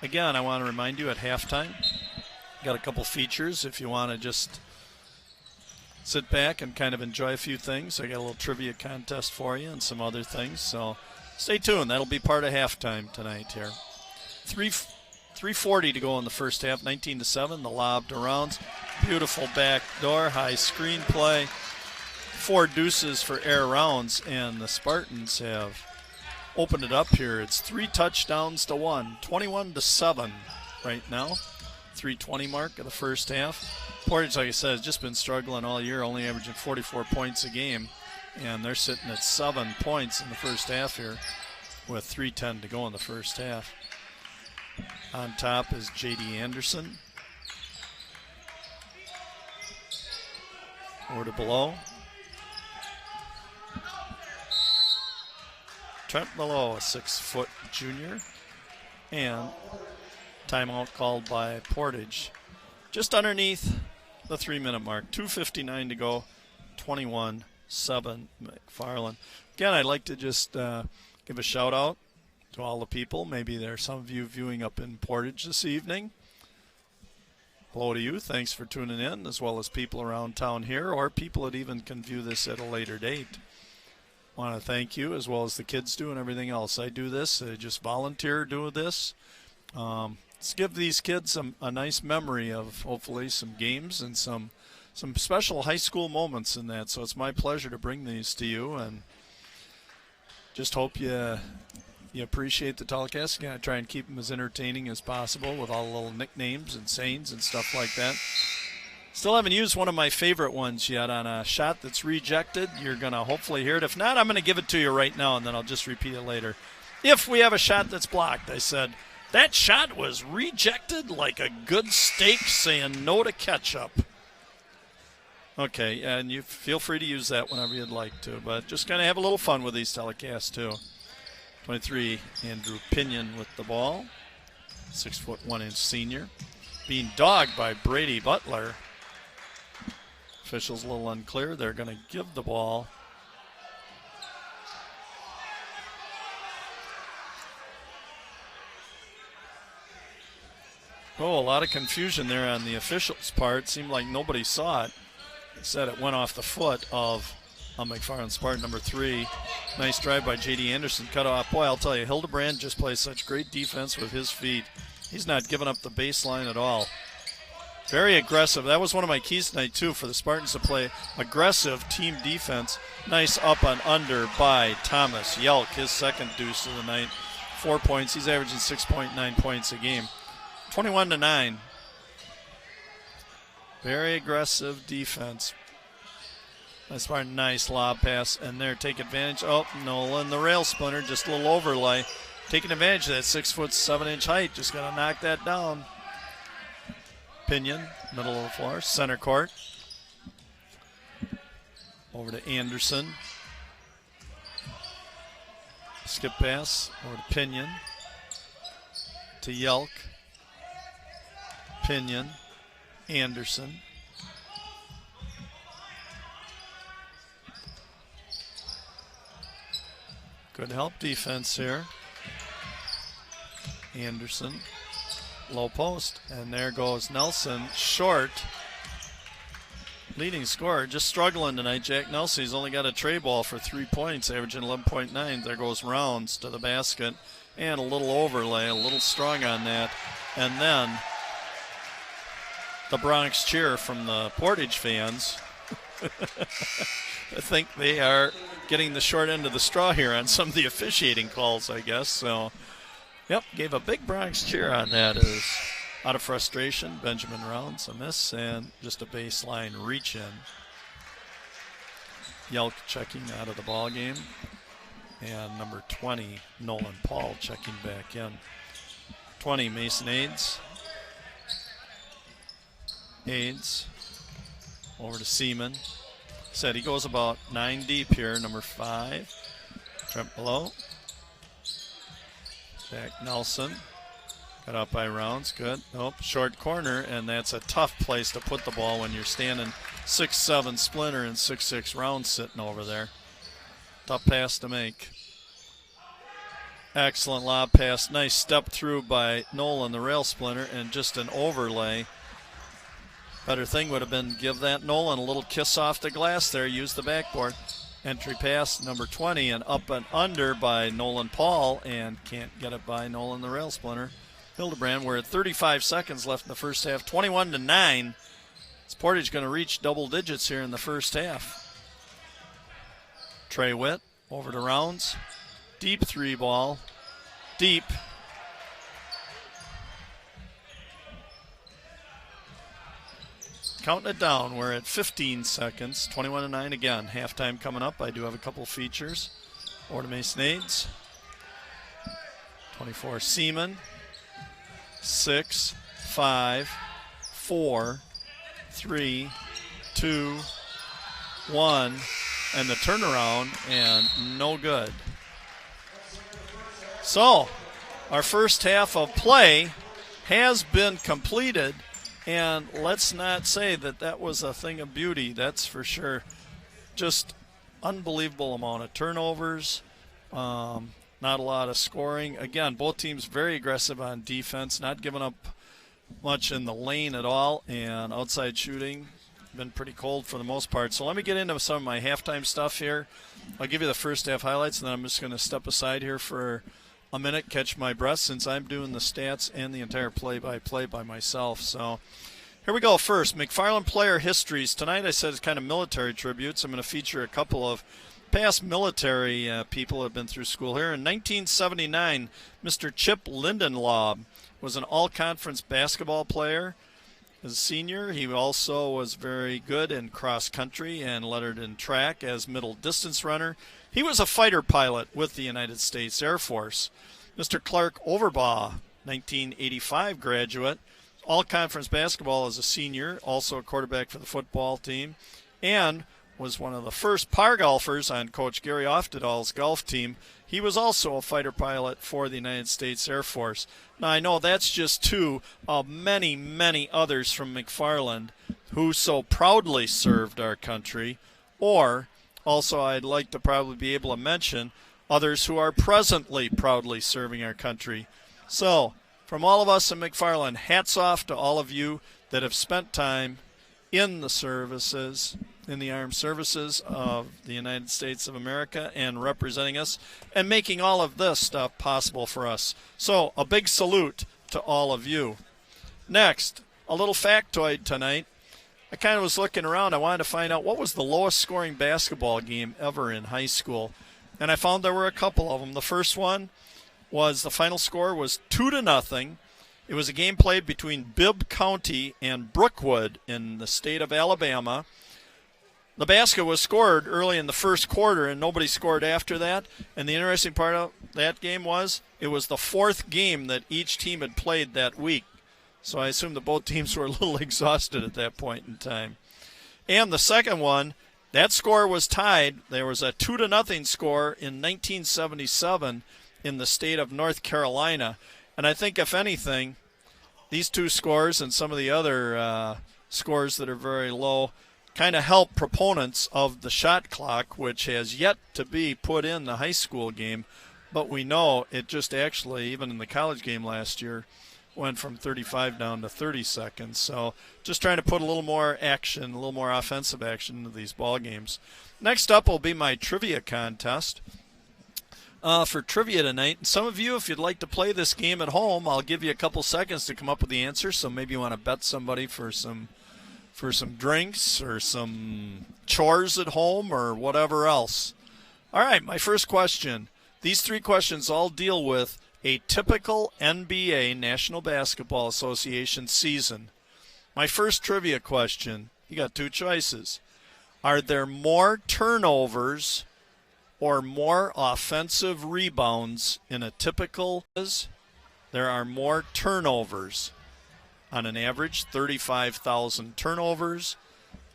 A: Again, I want to remind you at halftime, got a couple features if you want to just sit back and kind of enjoy a few things. I got a little trivia contest for you and some other things. So stay tuned. That'll be part of halftime tonight here. 3:40 to go in the first half. 19-7. The lob to Rounds. Beautiful back door. High screen play. 4 deuces for Air Rounds. And the Spartans have opened it up here. It's 3 touchdowns to 1. 21-7 right now. 3:20 mark of the first half. Portage, like I said, has just been struggling all year, only averaging 44 points a game. And they're sitting at 7 points in the first half here with 3:10 to go in the first half. On top is J.D. Anderson. Over to Below. Trent Below, a 6-foot junior. And timeout called by Portage. Just underneath the 3-minute mark. 2:59 to go. 21-7 McFarland. Again, I'd like to just give a shout out to all the people. Maybe there's some of you viewing up in Portage this evening. Hello to you. Thanks for tuning in, as well as people around town here, or people that even can view this at a later date. I want to thank you, as well as the kids do and everything else. I do this. I just volunteer doing this. Let's give these kids a nice memory of hopefully some games and some special high school moments in that. So it's my pleasure to bring these to you, and just hope you appreciate the telecast. Again, I try and keep them as entertaining as possible with all the little nicknames and sayings and stuff like that. Still haven't used one of my favorite ones yet on a shot that's rejected. You're going to hopefully hear it. If not, I'm going to give it to you right now, and then I'll just repeat it later. If we have a shot that's blocked, I said, that shot was rejected like a good steak saying no to ketchup. Okay, and you feel free to use that whenever you'd like to, but just kind of have a little fun with these telecasts too. 23, Andrew Pinion with the ball. 6'1" senior. Being dogged by Brady Butler. Officials a little unclear. They're going to give the ball. Oh, a lot of confusion there on the officials' part. Seemed like nobody saw it. Said it went off the foot of McFarland Spartan number 3. Nice drive by J.D. Anderson. Cut off. Boy, I'll tell you, Hildebrand just plays such great defense with his feet. He's not giving up the baseline at all. Very aggressive. That was one of my keys tonight, too, for the Spartans to play aggressive team defense. Nice up and under by Thomas Yelk, his second deuce of the night. 4 points. He's averaging 6.9 points a game. 21-9. Very aggressive defense. Nice lob pass, and there, take advantage. Oh, Nolan, the rail splinter, just a little overlay. Taking advantage of that 6'7" height, just going to knock that down. Pinion, middle of the floor, center court. Over to Anderson. Skip pass, over to Pinion. To Yelk. Pinion. Anderson. Good help defense here. Anderson. Low post. And there goes Nelson. Short. Leading scorer. Just struggling tonight. Jack Nelson. He's only got a tray ball for 3 points, averaging 11.9. There goes Rounds to the basket. And a little overlay. A little strong on that. And then the Bronx cheer from the Portage fans. I think they are getting the short end of the straw here on some of the officiating calls, I guess. So, yep, gave a big Bronx cheer on that. As out of frustration, Benjamin Rounds, a miss, and just a baseline reach in. Yelk checking out of the ball game. And number 20, Nolan Paul, checking back in. 20, Mason Aids. Aids over to Seaman. Said he goes about 9 deep here, number 5. Trent below. Jack Nelson. Got out by Rounds. Good. Nope. Short corner, and that's a tough place to put the ball when you're standing 6'7" Splinter and 6'6" Rounds sitting over there. Tough pass to make. Excellent lob pass. Nice step through by Nolan, the rail splinter, and just an overlay. Better thing would have been give that Nolan a little kiss off the glass there, use the backboard. Entry pass, number 20, and up and under by Nolan Paul, and can't get it by Nolan, the rail splinter. Hildebrand, we're at 35 seconds left in the first half, 21-9. Is Portage going to reach double digits here in the first half? Trey Witt over to Rounds. Deep 3 ball. Deep. Counting it down, we're at 15 seconds, 21-9 again. Halftime coming up. I do have a couple features. Over to Mason Aids. 24, Seaman. 6, 5, 4, 3, 2, 1. And the turnaround, and no good. So, our first half of play has been completed. And let's not say that that was a thing of beauty, that's for sure. Just unbelievable amount of turnovers, not a lot of scoring. Again, both teams very aggressive on defense, not giving up much in the lane at all, and outside shooting been pretty cold for the most part. So let me get into some of my halftime stuff here. I'll give you the first half highlights, and then I'm just going to step aside here for a minute, catch my breath, since I'm doing the stats and the entire play-by-play by myself. So here we go. First, McFarland player histories. Tonight I said it's kind of military tributes. I'm going to feature a couple of past military people who have been through school here. In 1979, Mr. Chip Lindenlaub was an all-conference basketball player. As a senior, he also was very good in cross-country and lettered in track as middle distance runner. He was a fighter pilot with the United States Air Force. Mr. Clark Overbaugh, 1985 graduate, all-conference basketball as a senior, also a quarterback for the football team, and was one of the first par golfers on Coach Gary Oftedal's golf team. He was also a fighter pilot for the United States Air Force. Now, I know that's just two of many, many others from McFarland who so proudly served our country, or also I'd like to probably be able to mention others who are presently proudly serving our country. So, from all of us in McFarland, hats off to all of you that have spent time in the services, in the armed services of the United States of America, and representing us and making all of this stuff possible for us. So, a big salute to all of you. Next, a little factoid tonight. I kind of was looking around. I wanted to find out what was the lowest scoring basketball game ever in high school. And I found there were a couple of them. The first one was the final score was 2-0. It was a game played between Bibb County and Brookwood in the state of Alabama. The basket was scored early in the first quarter, and nobody scored after that. And the interesting part of that game was it was the fourth game that each team had played that week. So I assume that both teams were a little exhausted at that point in time. And the second one, that score was tied. There was a 2-0 score in 1977 in the state of North Carolina. And I think, if anything, these two scores and some of the other scores that are very low kind of help proponents of the shot clock, which has yet to be put in the high school game. But we know it just actually, even in the college game last year, went from 35 down to 30 seconds. So just trying to put a little more action, a little more offensive action into these ball games. Next up will be my trivia contest. For trivia tonight, some of you, if you'd like to play this game at home, I'll give you a couple seconds to come up with the answer. So maybe you want to bet somebody for some drinks or some chores at home or whatever else. All right, my first question. These three questions all deal with a typical NBA, National Basketball Association season. My first trivia question, you got two choices. Are there more turnovers or more offensive rebounds in a typical? There are more turnovers. On an average, 35,000 turnovers.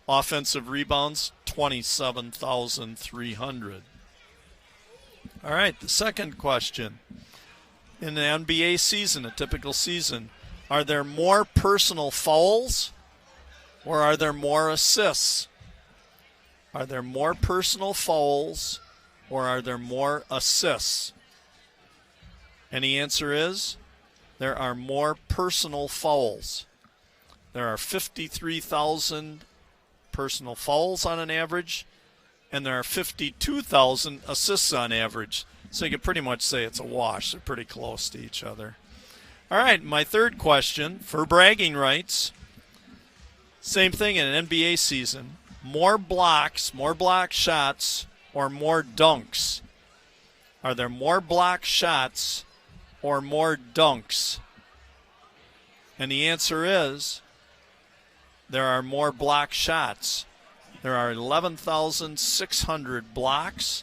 A: Offensive rebounds, 27,300. All right, the second question. In the NBA season, a typical season, are there more personal fouls or are there more assists? Are there more personal fouls or are there more assists? And the answer is there are more personal fouls. There are 53,000 personal fouls on an average, and there are 52,000 assists on average. So you can pretty much say it's a wash. They're pretty close to each other. All right, my third question for bragging rights. Same thing in an NBA season. More blocks, more block shots, or more dunks? Are there more block shots or more dunks? And the answer is there are more block shots. There are 11,600 blocks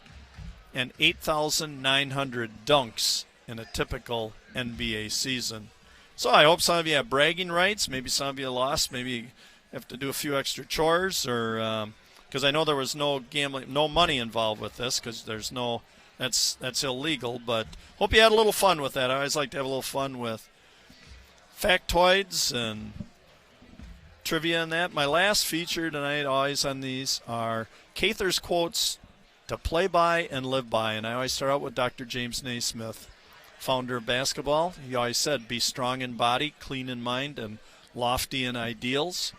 A: and 8,900 dunks in a typical NBA season. So I hope some of you have bragging rights. Maybe some of you lost. Maybe you have to do a few extra chores, or because I know there was no gambling, no money involved with this, because there's no. That's illegal, but hope you had a little fun with that. I always like to have a little fun with factoids and trivia and that. My last feature tonight, always on these, are Cather's quotes to play by and live by. And I always start out with Dr. James Naismith, founder of basketball. He always said, be strong in body, clean in mind, and lofty in ideals.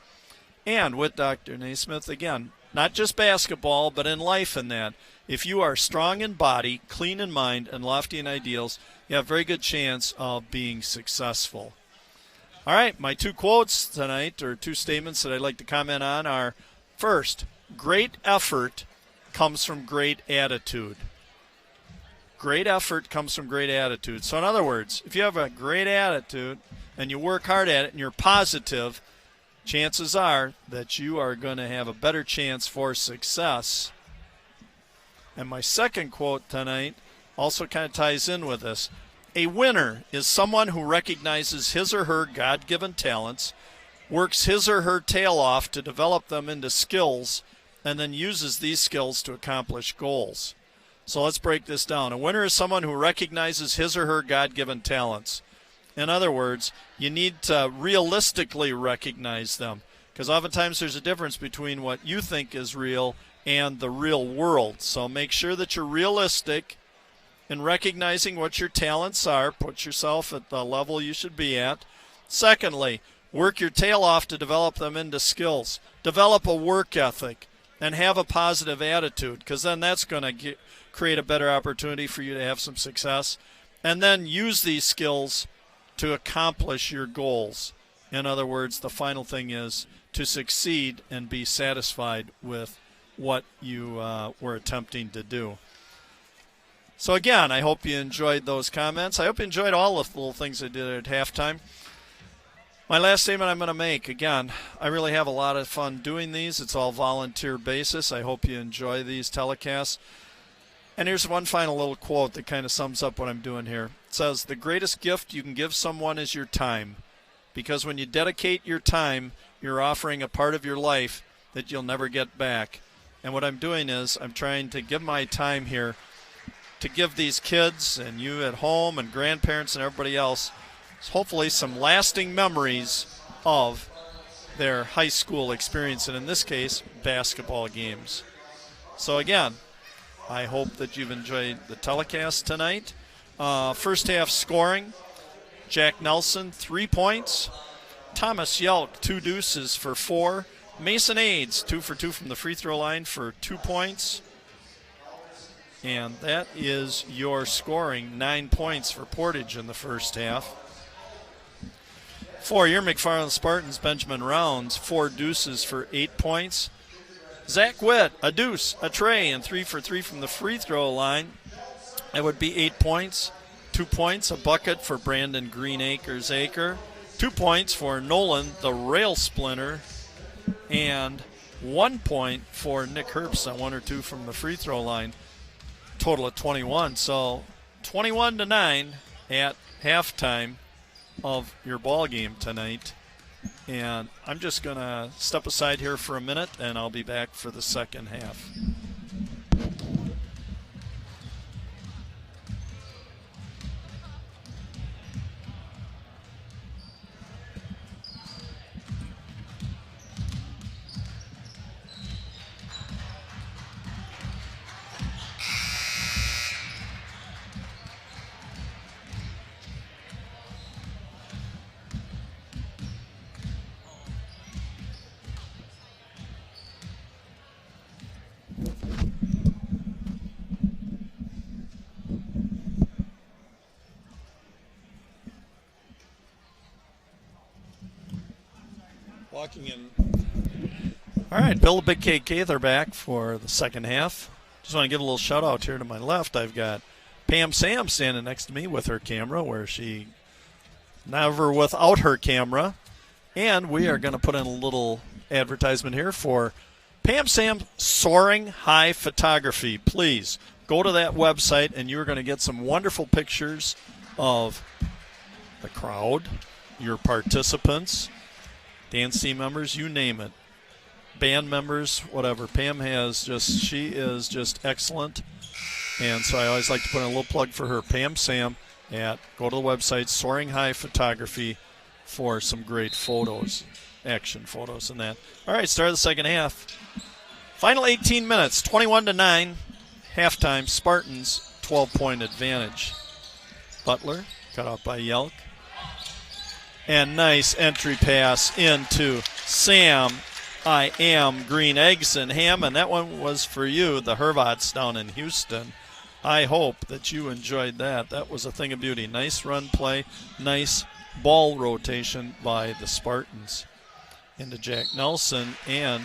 A: And with Dr. Naismith, again, not just basketball, but in life and that. If you are strong in body, clean in mind, and lofty in ideals, you have a very good chance of being successful. All right, my two quotes tonight, or two statements that I'd like to comment on, are, first, great effort comes from great attitude. Great effort comes from great attitude. So in other words, if you have a great attitude and you work hard at it and you're positive, chances are that you are going to have a better chance for success. And my second quote tonight also kind of ties in with this. A winner is someone who recognizes his or her God-given talents, works his or her tail off to develop them into skills, and then uses these skills to accomplish goals. So let's break this down. A winner is someone who recognizes his or her God-given talents. In other words, you need to realistically recognize them, because oftentimes there's a difference between what you think is real and the real world. So make sure that you're realistic in recognizing what your talents are. Put yourself at the level you should be at. Secondly, work your tail off to develop them into skills. Develop a work ethic and have a positive attitude, because then that's going to create a better opportunity for you to have some success. And then use these skills to accomplish your goals. In other words, the final thing is to succeed and be satisfied with what you were attempting to do. So again, I hope you enjoyed those comments. I hope you enjoyed all of the little things I did at halftime. My last statement I'm going to make, again, I really have a lot of fun doing these. It's all volunteer basis. I hope you enjoy these telecasts. And here's one final little quote that kind of sums up what I'm doing here. It says, "The greatest gift you can give someone is your time, because when you dedicate your time, you're offering a part of your life that you'll never get back." And what I'm doing is I'm trying to give my time here to give these kids and you at home and grandparents and everybody else hopefully some lasting memories of their high school experience, and in this case, basketball games. So again, I hope that you've enjoyed the telecast tonight. First half scoring, Jack Nelson, 3 points. Thomas Yelk, 2 deuces for 4. Mason Aids, 2 for 2 from the free throw line for 2 points. And that is your scoring, 9 points for Portage in the first half. For your McFarland Spartans, Benjamin Rounds, 4 deuces for 8 points. Zach Witt, a deuce, a tray, and 3 for 3 from the free throw line. That would be 8 points. 2 points, a bucket for Brandon Greenacres-Aker. 2 points for Nolan, the rail splinter. And 1 point for Nick Herbst on 1 or 2 from the free throw line. Total of 21. So 21-9 at halftime of your ball game tonight. And I'm just going to step aside here for a minute, and I'll be back for the second half. Walking in. All right, Bill the Big K Gaither back for the second half. Just want to give a little shout out here to my left. I've got Pam Sam standing next to me with her camera, where she never without her camera. And we are going to put in a little advertisement here for Pam Sam Soaring High Photography. Please go to that website, and you're going to get some wonderful pictures of the crowd, your participants, dance team members, you name it, band members, whatever. Pam she is just excellent. And so I always like to put in a little plug for her, Pam Sam, go to the website, Soaring High Photography, for some great photos, action photos and that. All right, start of the second half. Final 18 minutes, 21-9, halftime, Spartans, 12-point advantage. Butler, cut out by Yelk. And nice entry pass into Sam. I am Green Eggs and Ham, and that one was for you, the Hervots down in Houston. I hope that you enjoyed that. That was a thing of beauty. Nice run play, nice ball rotation by the Spartans into Jack Nelson, and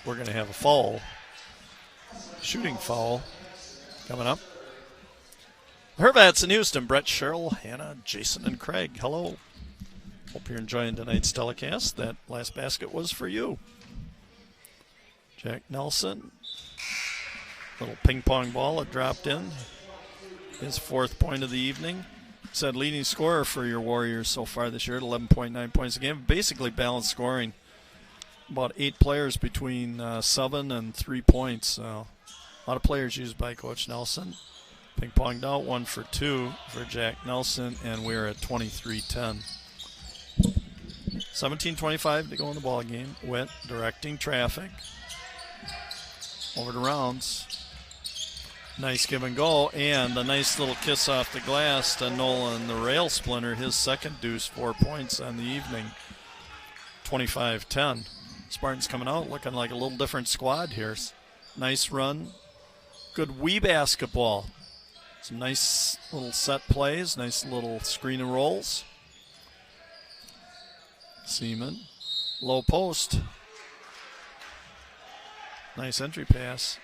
A: we're going to have a foul, shooting foul coming up. Hervats in Houston, Brett, Cheryl, Hannah, Jason, and Craig. Hello. Hope you're enjoying tonight's telecast. That last basket was for you. Jack Nelson. Little ping pong ball that dropped in. His 4th point of the evening. Said leading scorer for your Warriors so far this year at 11.9 points a game. Basically balanced scoring. About 8 players between 7 and 3 points. A lot of players used by Coach Nelson. Ping ponged out, 1 for 2 for Jack Nelson, and we're at 23-10. 17:25 to go in the ball game. Witt directing traffic. Over to Rounds. Nice give and go, and a nice little kiss off the glass to Nolan, the rail splinter, his second deuce, 4 points on the evening. 25-10. Spartans coming out looking like a little different squad here. Nice run. Good wee basketball. Some nice little set plays, nice little screen and rolls. Seaman, low post. Nice entry pass.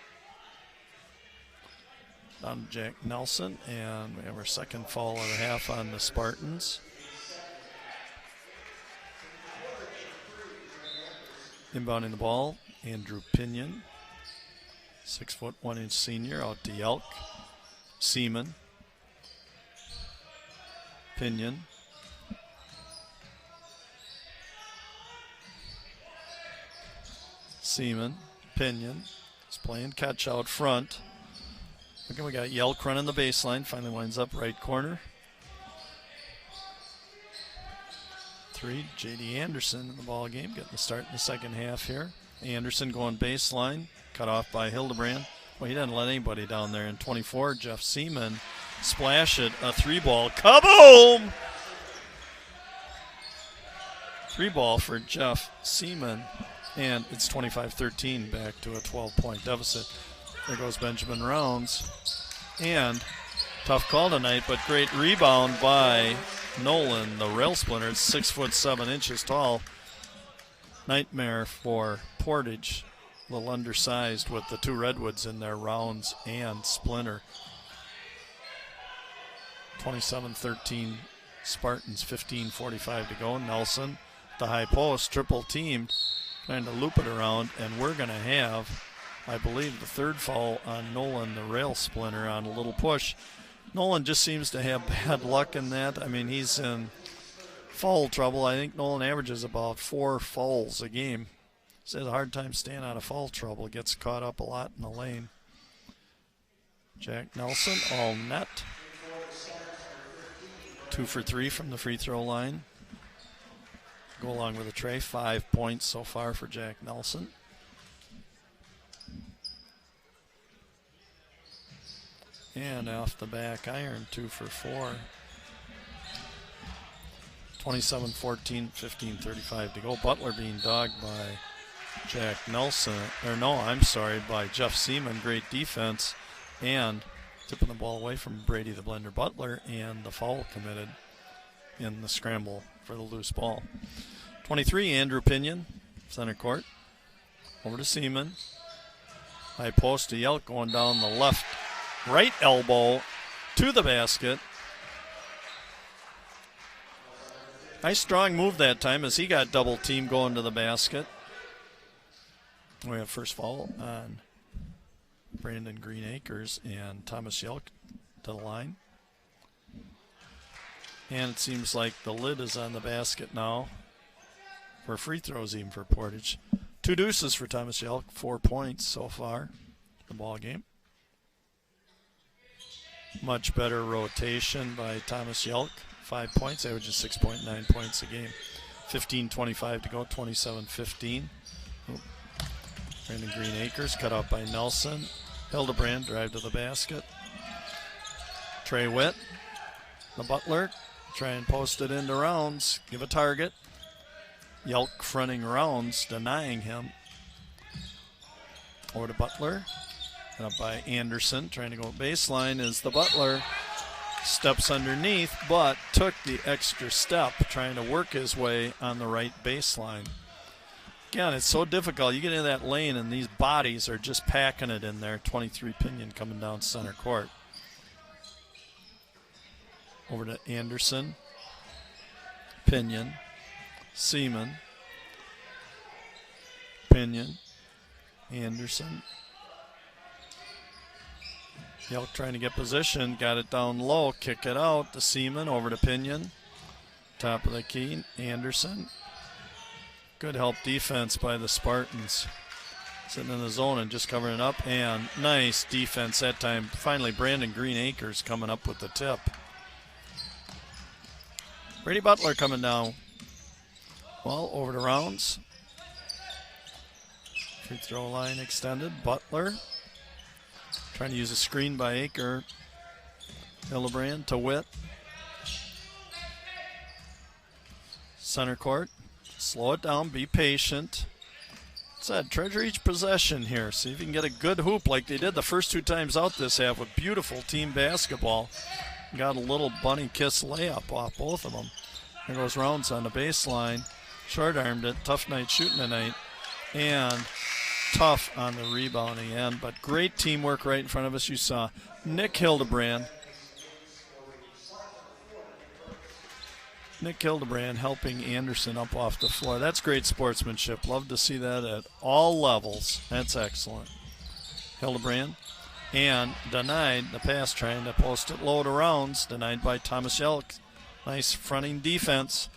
A: Down to Jack Nelson, and we have our second foul of the half on the Spartans. Inbounding the ball, Andrew Pinion. 6 foot 1 inch senior out to Yelk. Seaman. Pinion. Seaman. Pinion. He's playing catch out front. Okay, we got Yelk running the baseline. Finally winds up right corner. 3, J.D. Anderson in the ball game, getting the start in the second half here. Anderson going baseline, cut off by Hildebrand. Well, he didn't let anybody down there. In 24, Jeff Seaman splash it, a 3-ball, kaboom! 3-ball for Jeff Seaman, and it's 25-13, back to a 12-point deficit. There goes Benjamin Rounds, and tough call tonight, but great rebound by Nolan, the rail splinter. It's 6 foot 7 inches tall. Nightmare for Portage. A little undersized with the 2 redwoods in there, Rounds and Splinter. 27-13 Spartans, 15:45 to go. Nelson, the high post, triple teamed, trying to loop it around, and we're going to have, I believe, the 3rd foul on Nolan, the rail splinter, on a little push. Nolan just seems to have bad luck in that. I mean, he's in foul trouble. I think Nolan averages about 4 fouls a game. He has a hard time staying out of foul trouble. Gets caught up a lot in the lane. Jack Nelson, all net. 2 for 3 from the free throw line. Go along with a tray. 5 points so far for Jack Nelson. And off the back iron, 2 for 4. 27-14, 15:35 to go. Butler being dogged by Jack Nelson, by Jeff Seaman. Great defense, and tipping the ball away from Brady the Blender Butler, and the foul committed in the scramble for the loose ball. 23, Andrew Pinion, center court. Over to Seaman. High post to Yelk, going down the left. Right elbow to the basket. Nice strong move that time as he got double teamed going to the basket. We have first foul on Brandon Greenacres and Thomas Yelk to the line. And it seems like the lid is on the basket now for free throws, even for Portage. 2 deuces for Thomas Yelk, 4 points so far in the ball game. Much better rotation by Thomas Yelk. 5 points, averages 6.9 points a game. 15:25 to go, 27-15. Brandon Greenacres cut out by Nelson. Hildebrand drive to the basket. Trey Witt, the Butler, try and post it into Rounds. Give a target. Yelk fronting Rounds, denying him. Over to Butler. Up by Anderson, trying to go baseline as the Butler steps underneath, but took the extra step, trying to work his way on the right baseline. Again, it's so difficult. You get into that lane, and these bodies are just packing it in there. 23, Pinion coming down center court. Over to Anderson. Pinion. Seaman. Pinion. Anderson. Yelk trying to get position, got it down low, kick it out to Seaman, over to Pinion. Top of the key, Anderson. Good help defense by the Spartans. Sitting in the zone and just covering it up, and nice defense that time. Finally, Brandon Greenacres coming up with the tip. Brady Butler coming down. Well, over to Rounds. Free throw line extended, Butler. Trying to use a screen by Aker. Hildebrand to Witt. Center court. Slow it down. Be patient. Said treasure each possession here. See if you can get a good hoop like they did the first 2 times out this half with beautiful team basketball. Got a little bunny kiss layup off both of them. There goes Rounds on the baseline. Short-armed it. Tough night shooting tonight. And tough on the rebounding end, but great teamwork right in front of us. You saw Nick Hildebrand Nick Hildebrand helping Anderson up off the floor. That's great sportsmanship. Love to see that at all levels. That's excellent. Hildebrand. And denied the pass, trying to post it low to Rounds. Denied by Thomas Yelk. Nice fronting defense.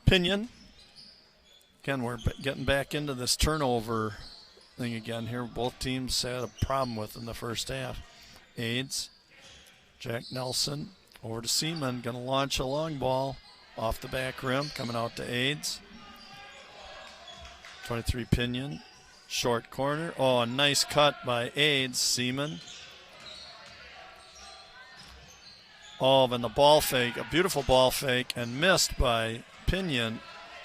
A: Pinion. Again, we're getting back into this turnover thing again here. Both teams had a problem with in the first half. Aids. Jack Nelson over to Seaman. Going to launch a long ball off the back rim. Coming out to Aids. 23 Pinion. Short corner. Oh, a nice cut by Aids. Seaman. Oh, and the ball fake. A beautiful ball fake and missed by Pinion.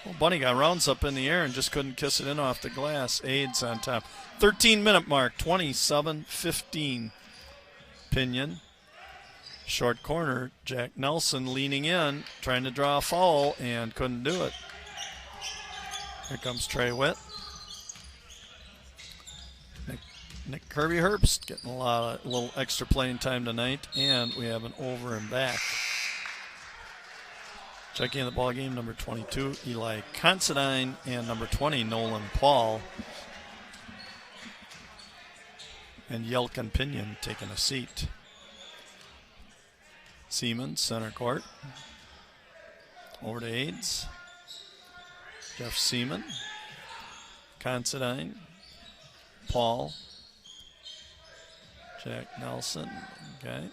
A: Well, Bunny got Rounds up in the air and just couldn't kiss it in off the glass. Aids on top. 13-minute mark. 27-15. Pinion. Short corner. Jack Nelson leaning in, trying to draw a foul and couldn't do it. Here comes Trey Witt. Nick Kirby Herbst getting a little extra playing time tonight, and we have an over and back. Checking in the ball game, number 22, Eli Considine, and number 20, Nolan Paul. And Yelk and Pinion taking a seat. Seaman, center court. Over to Aids. Jeff Seaman. Considine. Paul. Jack Nelson. Okay.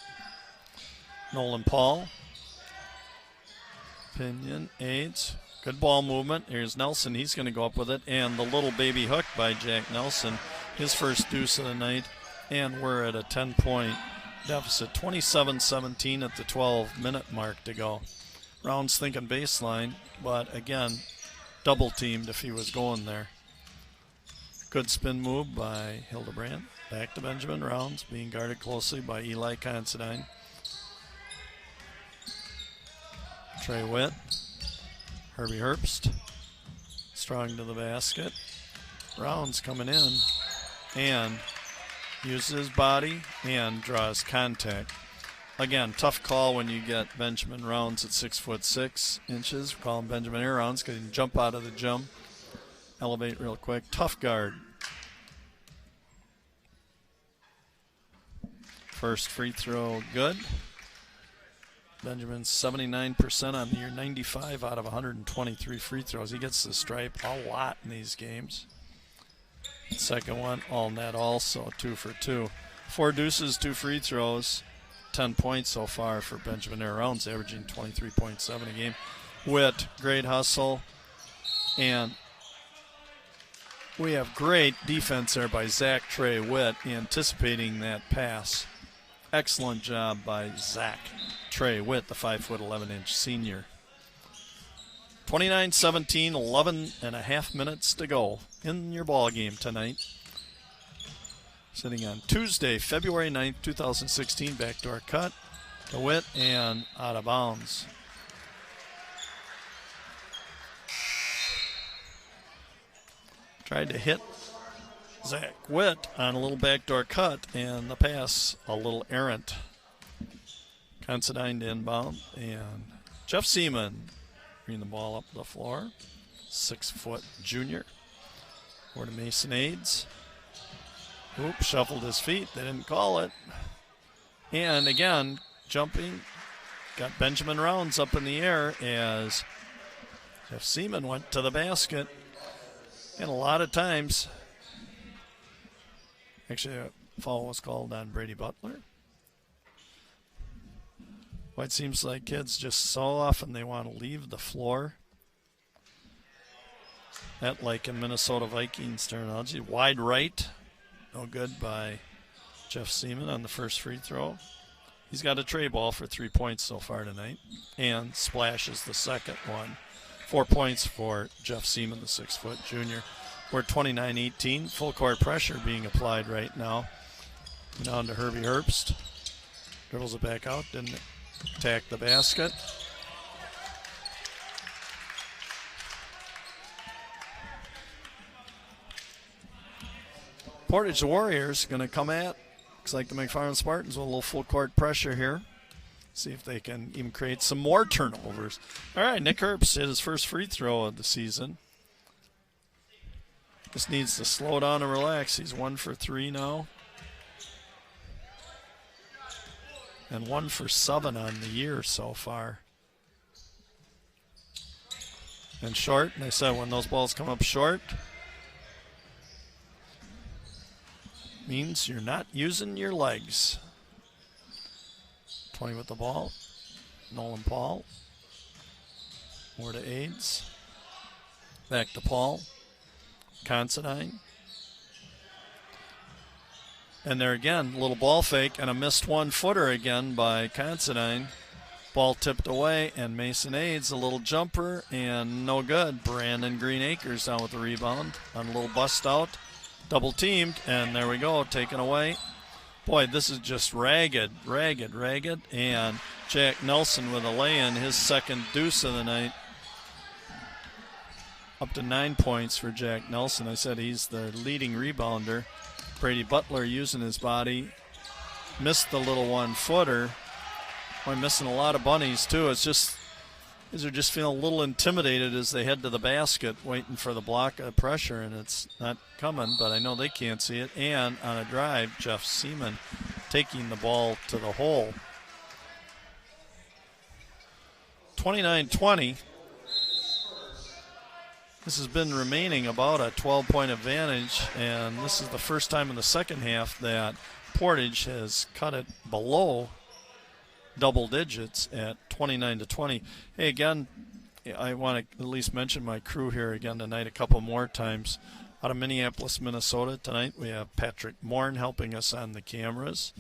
A: Nolan Paul. Pinion. Aids. Good ball movement. Here's Nelson. He's going to go up with it. And the little baby hook by Jack Nelson. His first deuce of the night. And we're at a 10-point deficit. 27-17 at the 12-minute mark to go. Rounds thinking baseline. But again, double teamed if he was going there. Good spin move by Hildebrand. Back to Benjamin Rounds, being guarded closely by Eli Considine. Trey Witt. Herbie Herbst. Strong to the basket. Rounds coming in and uses his body and draws contact. Again, tough call when you get Benjamin Rounds at 6'6". We call him Benjamin Air Rounds because he can jump out of the jump. Elevate real quick. Tough guard. First free throw good. Benjamin's 79% on the year, 95 out of 123 free throws. He gets the stripe a lot in these games. Second one, all net also, 2 for 2. 4 deuces, 2 free throws, 10 points so far for Benjamin Air Rounds, averaging 23.7 a game. Witt, great hustle. And we have great defense there by Zach Trey Witt, anticipating that pass. Excellent job by Zach Trey Witt, the 5'11" senior. 29-17, 11 and a half minutes to go in your ball game tonight. Sitting on Tuesday, February 9th, 2016, backdoor cut to Witt and out of bounds. Tried to hit Zach Witt on a little backdoor cut, and the pass a little errant. Considine to inbound, and Jeff Seaman bringing the ball up the floor. 6-foot junior. Over to Mason Aids. Oop, shuffled his feet. They didn't call it. And again, jumping. Got Benjamin Rounds up in the air as Jeff Seaman went to the basket. And a lot of times, actually a foul was called on Brady Butler. Well, it seems like kids just so often they want to leave the floor. That, like in Minnesota Vikings terminology, wide right. No good by Jeff Seaman on the first free throw. He's got a tray ball for 3 points so far tonight and splashes the second one. 4 points for Jeff Seaman, the 6-foot junior. We're 29-18. Full court pressure being applied right now. Down to Herbie Herbst. Dribbles it back out. Didn't attack the basket. Portage, the Warriors, going to come at. Looks like the McFarland Spartans with a little full court pressure here. See if they can even create some more turnovers. All right, Nick Herbst hit his first free throw of the season. Just needs to slow down and relax. He's 1 for 3 now. And 1 for 7 on the year so far. And short, and I said when those balls come up short, means you're not using your legs. 20 with the ball. Nolan Paul. More to Aids. Back to Paul. Considine. And there again, little ball fake and a missed 1-footer again by Considine. Ball tipped away, and Mason Aids, a little jumper, and no good. Brandon Green Acres down with the rebound on a little bust out. Double teamed, and there we go, taken away. Boy, this is just ragged. And Jack Nelson with a lay-in, his second deuce of the night. Up to 9 points for Jack Nelson. I said he's the leading rebounder. Brady Butler using his body. Missed the little 1-footer. Boy, missing a lot of bunnies, too. It's just, these are just feeling a little intimidated as they head to the basket, waiting for the block of pressure, and it's not coming, but I know they can't see it. And on a drive, Jeff Seaman taking the ball to the hole. 29-20. This has been remaining about a 12-point advantage, and this is the first time in the second half that Portage has cut it below double digits at 29-20. Hey, again, I want to at least mention my crew here again tonight a couple more times. Out of Minneapolis, Minnesota tonight, we have Patrick Morn helping us on the cameras.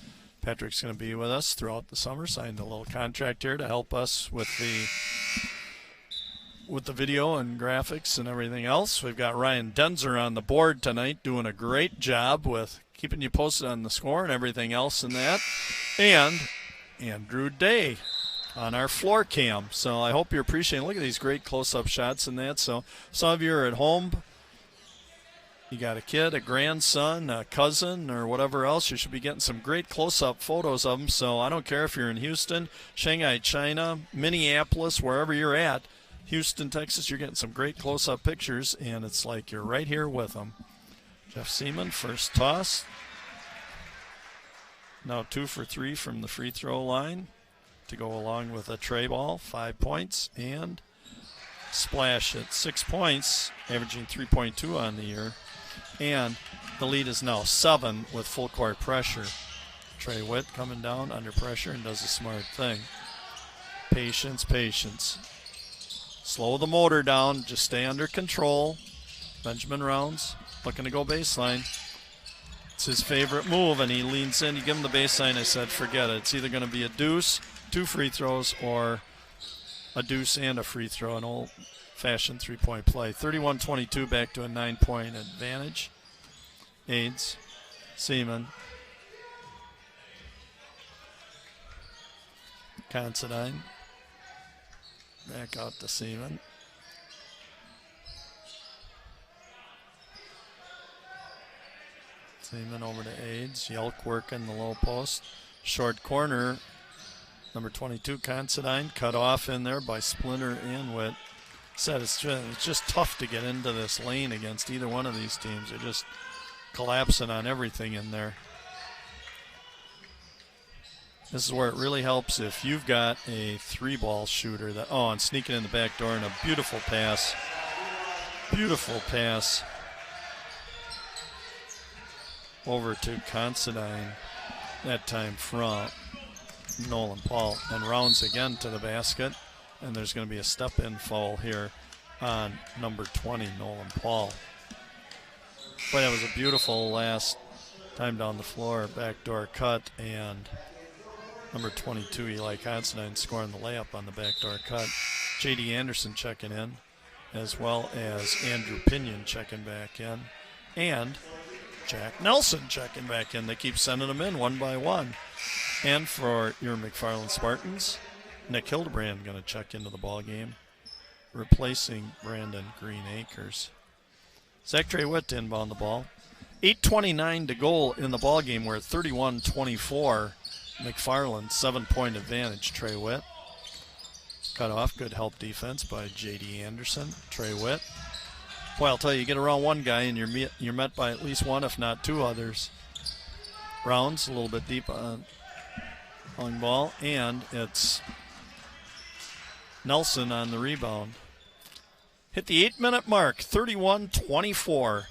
A: Patrick's going to be with us throughout the summer, signed a little contract here to help us with the video and graphics and everything else. We've got Ryan Denzer on the board tonight doing a great job with keeping you posted on the score and everything else in that. And Andrew Day on our floor cam. So I hope you're appreciating. Look at these great close-up shots in that. So some of you are at home. You got a kid, a grandson, a cousin, or whatever else. You should be getting some great close-up photos of them. So I don't care if you're in Houston, Shanghai, China, Minneapolis, wherever you're at. Houston, Texas, you're getting some great close-up pictures, and it's like you're right here with them. Jeff Seaman, first toss. Now 2 for 3 from the free throw line to go along with a tray ball, 5 points, and splash at 6 points, averaging 3.2 on the year. And the lead is now 7 with full court pressure. Trey Witt coming down under pressure and does a smart thing. Patience. Slow the motor down, just stay under control. Benjamin Rounds looking to go baseline. It's his favorite move, and he leans in. You give him the baseline, I said, forget it. It's either going to be a deuce, 2 free throws, or a deuce and a free throw, an old-fashioned three-point play. 31-22, back to a 9-point advantage. Aids, Seaman, Considine, back out to Seaman. Seaman over to Aids. Yelk working the low post. Short corner. Number 22, Considine, cut off in there by Splinter and Witt. Said it's just tough to get into this lane against either one of these teams. They're just collapsing on everything in there. This is where it really helps if you've got a 3-ball shooter that, and sneaking in the back door and a beautiful pass. Beautiful pass. Over to Considine, that time from Nolan Paul. And Rounds again to the basket. And there's going to be a step-in foul here on number 20, Nolan Paul. But that was a beautiful last time down the floor, backdoor cut, and number 22, Eli Considine, scoring the layup on the backdoor cut. J.D. Anderson checking in, as well as Andrew Pinion checking back in. And Jack Nelson checking back in. They keep sending them in one by one. And for your McFarland Spartans, Nick Hildebrand going to check into the ball game, replacing Brandon Green Acres. Zach Trey Witt to inbound the ball. 8:29 to go in the ball game. We're at 31-24. McFarland, 7-point advantage. Trey Witt. Cut off. Good help defense by J.D. Anderson. Trey Witt. Boy, I'll tell you, get around one guy and you're met by at least one, if not two others. Rounds a little bit deep on long ball, and it's Nelson on the rebound. Hit the 8-minute mark, 31-24.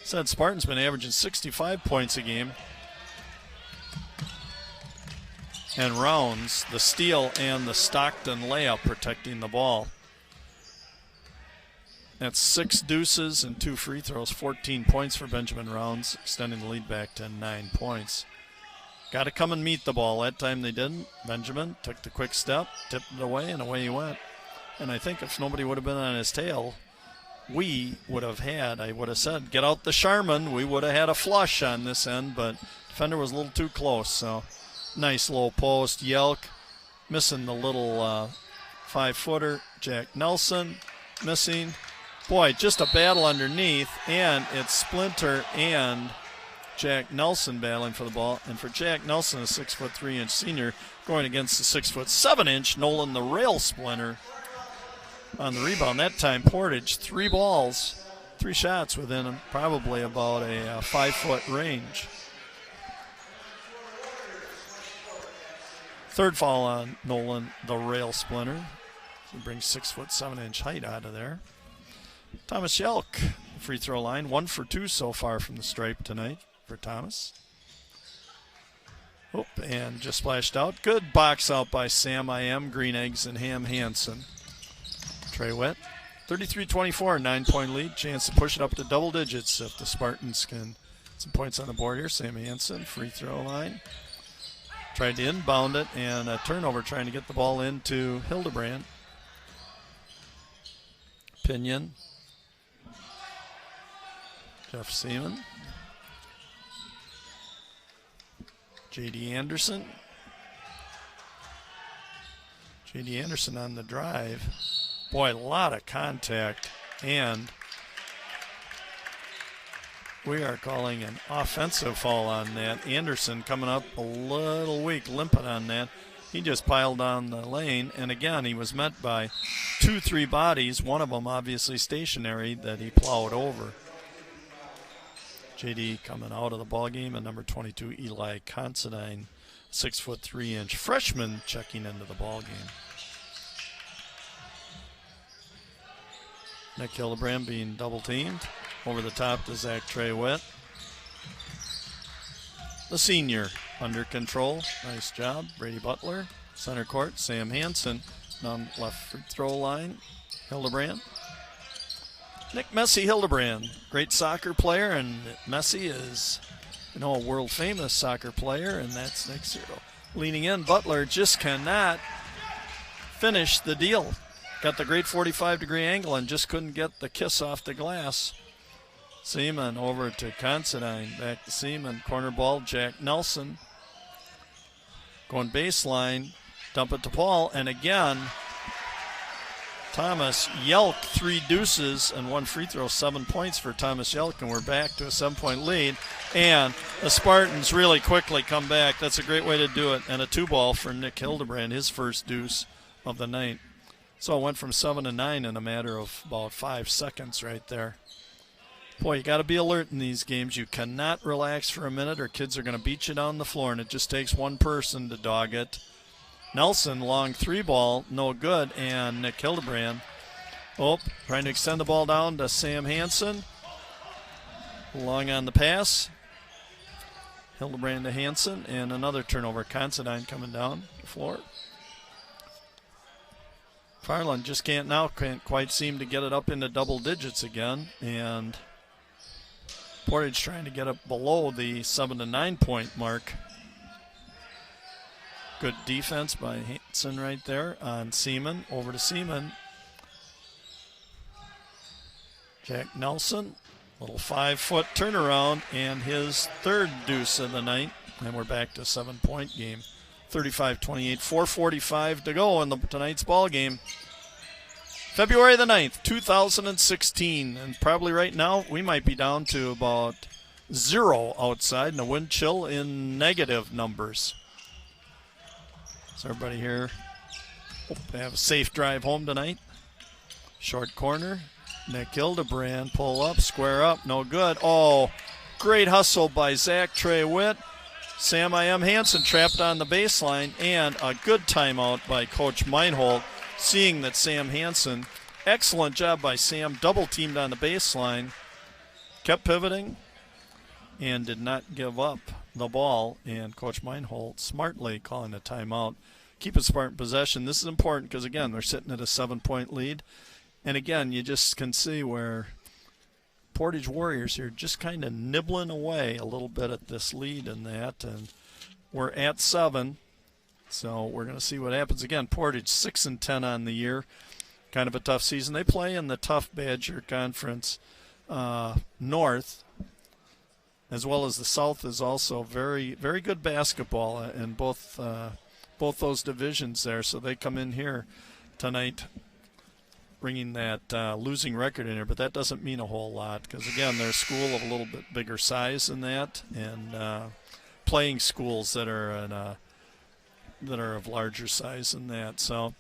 A: Said Spartan's been averaging 65 points a game. And Rounds, the steal and the Stockton layup protecting the ball. That's 6 deuces and 2 free throws, 14 points for Benjamin Rounds, extending the lead back to 9 points. Got to come and meet the ball. That time they didn't. Benjamin took the quick step, tipped it away, and away he went. And I think if nobody would have been on his tail, I would have said, get out the Charmin. We would have had a flush on this end, but defender was a little too close. So nice low post. Yelk missing the little 5-footer. Jack Nelson missing. Boy, just a battle underneath, and it's Splinter and Jack Nelson battling for the ball. And for Jack Nelson, a 6'3" senior, going against the 6'7" Nolan the Rail Splinter on the rebound. That time, Portage, 3 balls, 3 shots within probably about a 5-foot range. Third foul on Nolan the Rail Splinter. He brings 6'7" height out of there. Thomas Yelk, free throw line, 1 for 2 so far from the stripe tonight for Thomas. Oh, and just splashed out. Good box out by Sam I.M., Green Eggs, and Ham Hansen. Trey Witt, 33-24, 9-point lead. Chance to push it up to double digits if the Spartans can get some points on the board here. Sam Hansen, free throw line. Tried to inbound it, and a turnover trying to get the ball into Hildebrand. Pinion. Jeff Seaman. J.D. Anderson. J.D. Anderson on the drive. Boy, a lot of contact, and we are calling an offensive foul on that. Anderson coming up a little weak, limping on that. He just piled on the lane, and again, he was met by 2-3 bodies, one of them obviously stationary that he plowed over. JD coming out of the ballgame, and number 22, Eli Considine, 6'3" freshman, checking into the ballgame. Nick Hildebrand being double teamed. Over the top to Zach Trey Witt. The senior under control. Nice job. Brady Butler. Center court, Sam Hansen. On left free throw line, Hildebrand. Nick Messi Hildebrand. Great soccer player, and Messi is, a world famous soccer player, and that's Nick Zero. Leaning in, Butler just cannot finish the deal. Got the great 45-degree angle and just couldn't get the kiss off the glass. Seaman over to Considine. Back to Seaman. Corner ball, Jack Nelson. Going baseline. Dump it to Paul. And again, Thomas Yelk, 3 deuces and 1 free throw, 7 points for Thomas Yelk. And we're back to a 7-point lead. And the Spartans really quickly come back. That's a great way to do it. And a 2-ball for Nick Hildebrand, his first deuce of the night. So it went from 7 to 9 in a matter of about 5 seconds right there. Boy, you got to be alert in these games. You cannot relax for a minute or kids are going to beat you down the floor, and it just takes one person to dog it. Nelson, long 3-ball, no good, and Nick Hildebrand. Trying to extend the ball down to Sam Hansen. Long on the pass. Hildebrand to Hansen, and another turnover. Considine coming down the floor. McFarland just can't quite seem to get it up into double digits again, and Portage trying to get up below the 7 to 9 point mark. Good defense by Hansen right there on Seaman. Over to Seaman. Jack Nelson, little 5-foot turnaround, and his 3rd deuce of the night, and we're back to a 7-point game. 35-28, 4:45 to go in tonight's ball game. February the 9th, 2016, and probably right now we might be down to about 0 outside, and a wind chill in negative numbers. So everybody here hope they have a safe drive home tonight. Short corner. Nick Hildebrand, pull up, square up, no good. Oh, great hustle by Zach Trey-Witt. Sam I.M. Hansen trapped on the baseline, and a good timeout by Coach Meinhold, seeing that Sam Hansen, excellent job by Sam, double-teamed on the baseline, kept pivoting, and did not give up the ball. And Coach Meinhold smartly calling a timeout. Keep a Spartan possession. This is important because, again, they're sitting at a 7-point lead. And again, you just can see where Portage Warriors here just kind of nibbling away a little bit at this lead and that. And we're at 7, so we're going to see what happens. Again, Portage 6-10 on the year. Kind of a tough season. They play in the tough Badger Conference North, as well as the South is also very, very good basketball in both those divisions there. So they come in here tonight bringing that losing record in here, but that doesn't mean a whole lot because, again, they're a school of a little bit bigger size than that, and playing schools that are of larger size than that. So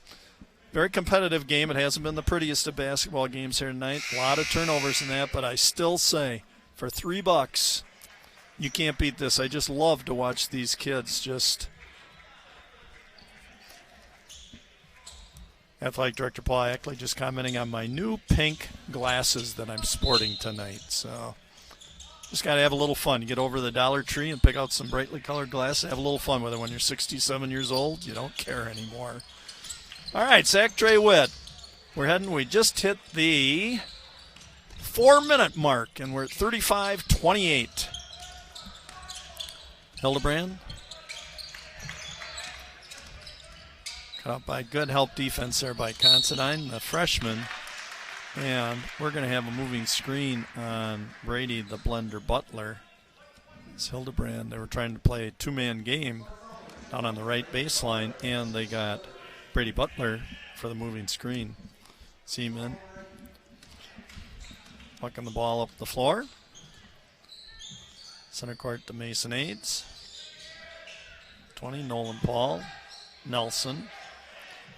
A: very competitive game. It hasn't been the prettiest of basketball games here tonight. A lot of turnovers in that, but I still say for $3, you can't beat this. I just love to watch these kids just. Athletic Director Paul Ackley just commenting on my new pink glasses that I'm sporting tonight. So just got to have a little fun. You get over to the Dollar Tree and pick out some brightly colored glasses. Have a little fun with it. When you're 67 years old, you don't care anymore. All right, Zach Trey-Witt. We just hit the 4-minute mark, and we're at 35-28. Hildebrand. Up by good help defense there by Considine, the freshman. And we're going to have a moving screen on Brady, the blender Butler. It's Hildebrand. They were trying to play a 2-man game down on the right baseline, and they got Brady Butler for the moving screen. Seaman pucking the ball up the floor. Center court to Mason Aids. 20, Nolan Paul. Nelson.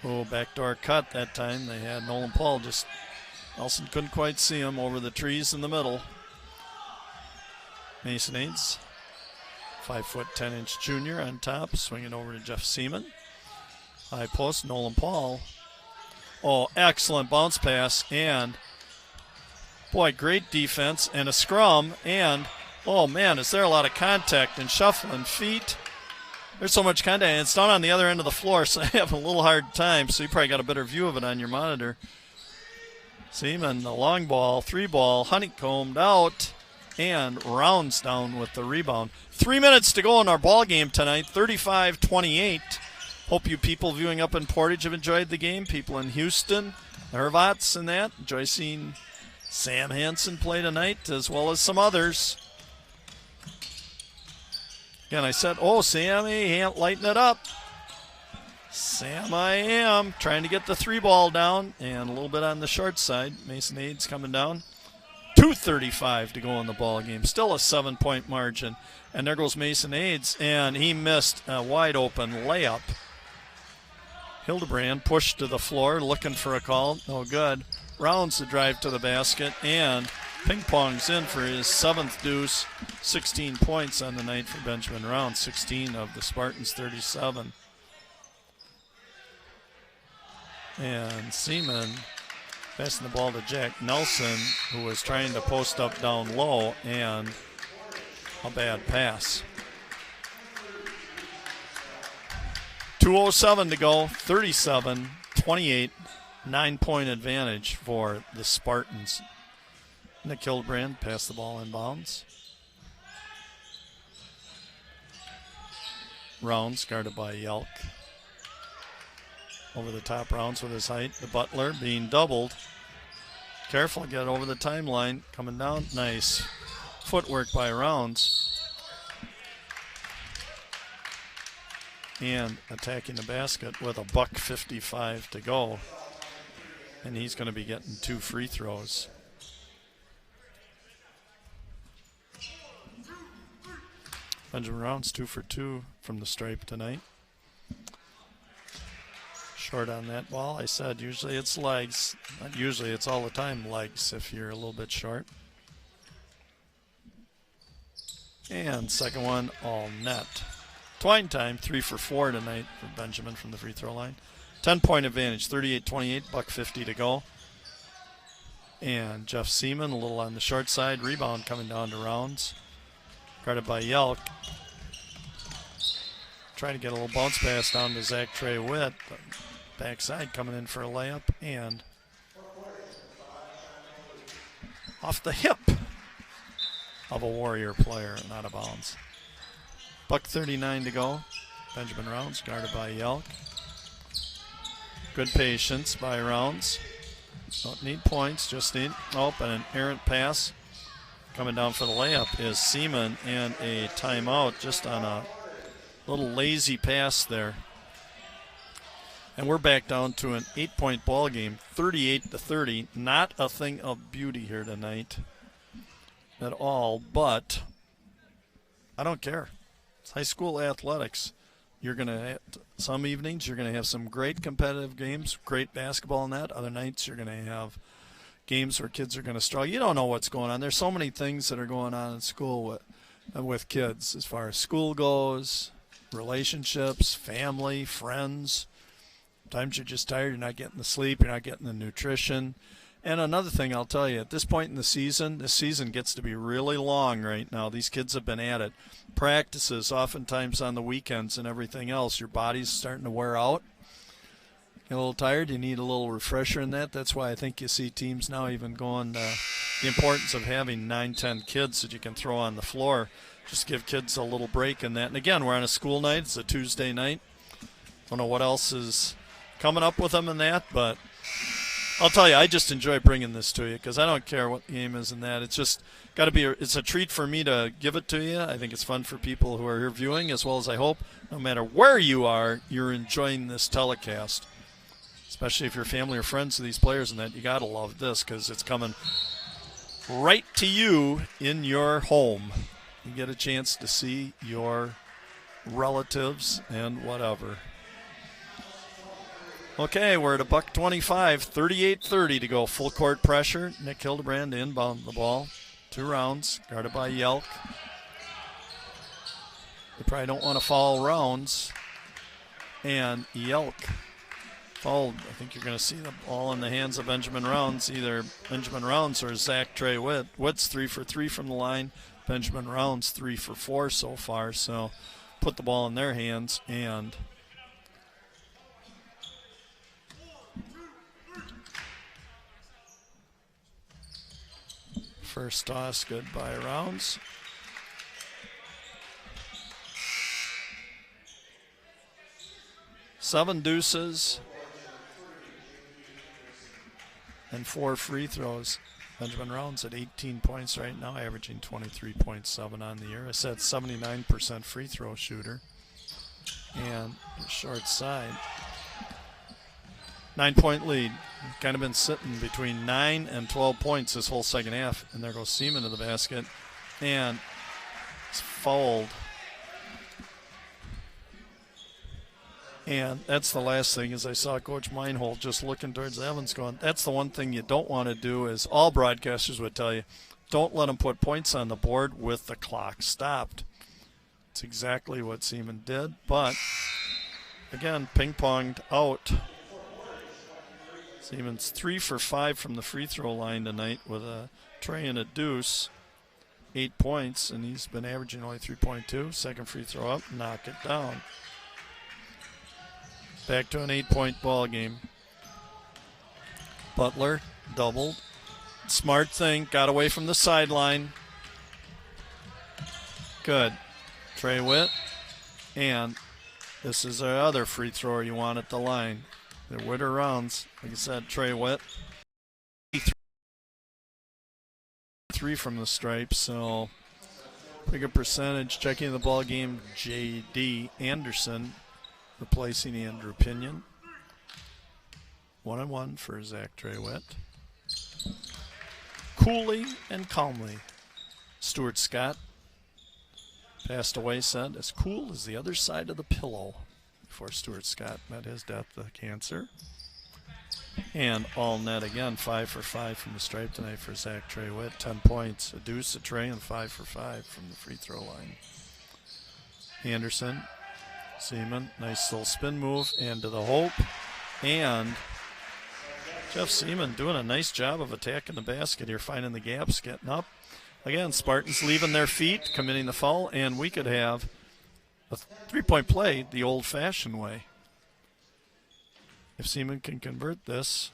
A: Oh, backdoor cut that time. They had Nolan Paul Nelson couldn't quite see him over the trees in the middle. Mason Aids, 5'10" junior on top, swinging over to Jeff Seaman. High post, Nolan Paul. Oh, excellent bounce pass, and boy, great defense and a scrum, and oh man, is there a lot of contact and shuffling feet. There's so much contact, and it's down on the other end of the floor, so I have a little hard time, so you probably got a better view of it on your monitor. Seaman, the long ball, 3-ball, honeycombed out, and Rounds down with the rebound. 3 minutes to go in our ball game tonight, 35-28. Hope you people viewing up in Portage have enjoyed the game. People in Houston, the Hervats and that, enjoy seeing Sam Hansen play tonight, as well as some others. Again, I said, oh, Sammy, lighten it up. Sam I am trying to get the 3-ball down, and a little bit on the short side. Mason Aids coming down. 2:35 to go in the ball game. Still a 7-point margin. And there goes Mason Aids, and he missed a wide-open layup. Hildebrand pushed to the floor, looking for a call. No good. Rounds the drive to the basket, and ping-pongs in for his 7th deuce. 16 points on the night for Benjamin Rounds. 16 of the Spartans' 37. And Seaman passing the ball to Jack Nelson, who was trying to post up down low, and a bad pass. 2:07 to go, 37-28, 9-point advantage for the Spartans. Nick Hildebrand passed the ball in bounds. Rounds guarded by Yelk. Over the top, Rounds with his height. The Butler being doubled. Careful, get over the timeline. Coming down, nice footwork by Rounds. And attacking the basket with a $1:55 to go. And he's going to be getting 2 free throws. Benjamin Rounds 2 for 2 from the stripe tonight. Short on that ball. I said usually it's legs. Not usually, it's all the time legs if you're a little bit short. And second one, all net. Twine time, 3 for 4 tonight for Benjamin from the free throw line. 10-point advantage, 38-28, $1.50 to go. And Jeff Seaman a little on the short side. Rebound coming down to Rounds. Guarded by Yelk. Trying to get a little bounce pass down to Zach Trey Witt. Backside coming in for a layup. And off the hip of a Warrior player, not a bounds. $1.39 to go. Benjamin Rounds guarded by Yelk. Good patience by Rounds. Don't need points, just need an errant pass. Coming down for the layup is Seaman, and a timeout just on a little lazy pass there. And we're back down to an 8-point ball game, 38-30. Not a thing of beauty here tonight at all, but I don't care. It's high school athletics. You're going to, some evenings, you're going to have some great competitive games, great basketball in that. Other nights, you're going to have games where kids are going to struggle. You don't know what's going on. There's so many things that are going on in school with kids as far as school goes, relationships, family, friends. Sometimes you're just tired. You're not getting the sleep. You're not getting the nutrition. And another thing I'll tell you, at this point in the season, this season gets to be really long right now. These kids have been at it. Practices oftentimes on the weekends and everything else. Your body's starting to wear out. You're a little tired. You need a little refresher in that. That's why I think you see teams now even going the importance of having 9, 10 kids that you can throw on the floor. Just give kids a little break in that. And again, we're on a school night. It's a Tuesday night. Don't know what else is coming up with them in that, but I'll tell you, I just enjoy bringing this to you because I don't care what the game is in that. It's just got to be, it's a treat for me to give it to you. I think it's fun for people who are here viewing, as well as I hope no matter where you are, you're enjoying this telecast. Especially if you're family or friends of these players and that, you got to love this because it's coming right to you in your home. You get a chance to see your relatives and whatever. Okay, we're at $1.25, 38-30 to go. Full court pressure. Nick Hildebrand inbound the ball. 2 Rounds, guarded by Yelk. They probably don't want to foul Rounds. And Yelk fouled. I think you're going to see the ball in the hands of Benjamin Rounds, either Benjamin Rounds or Zach Trey Witt. Witt's 3 for 3 from the line. Benjamin Rounds 3 for 4 so far. So put the ball in their hands, and first toss good by Rounds. Seven deuces and 4 free throws. Benjamin Rounds at 18 points right now, averaging 23.7 on the year. I said 79% free throw shooter. And short side. 9-point lead. Kind of been sitting between 9 and 12 points this whole second half. And there goes Seaman to the basket. And it's fouled. And that's the last thing, is I saw Coach Meinhold just looking towards Evans going, that's the one thing you don't want to do, is all broadcasters would tell you, don't let them put points on the board with the clock stopped. It's exactly what Seaman did, but again, ping-ponged out. Seaman's 3 for 5 from the free throw line tonight with a tray and a deuce. 8 points, and he's been averaging only 3.2. Second free throw up, knock it down. Back to an 8-point ball game. Butler doubled. Smart thing, got away from the sideline. Good. Trey Witt. And this is our other free thrower you want at the line. The Witt or Rounds. Like I said, Trey Witt. 3 from the stripe, so bigger percentage. Checking the ball game, J.D. Anderson replacing Andrew Pinion. 1-1 for Zach Trey Witt. Coolly and calmly, Stuart Scott Passed away, said, as cool as the other side of the pillow before Stuart Scott met his death of cancer. And all net again, 5 for 5 from the stripe tonight for Zach Trey Witt. 10 points, a deuce, a Trey, and 5 for 5 from the free throw line. Anderson, Seaman, nice little spin move, and to the hope. And Jeff Seaman doing a nice job of attacking the basket here, finding the gaps, getting up. Again, Spartans leaving their feet, committing the foul, and we could have a three-point play the old-fashioned way. If Seaman can convert this,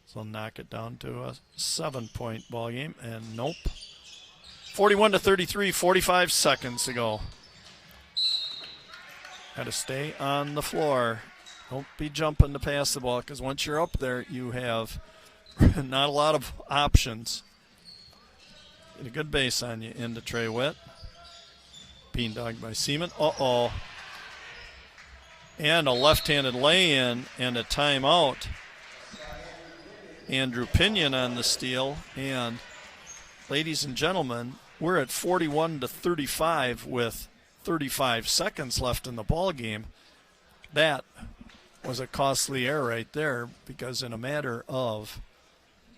A: so knock it down to a 7-point ball game, and nope. 41-33, 45 seconds to go. Got to stay on the floor. Don't be jumping to pass the ball, because once you're up there, you have not a lot of options. Get a good base on you into Trey Witt. Bean dogged by Seaman. Uh-oh. And a left-handed lay-in and a timeout. Andrew Pinion on the steal. And ladies and gentlemen, we're at 41-35 with 35 seconds left in the ball game. That was a costly error right there, because in a matter of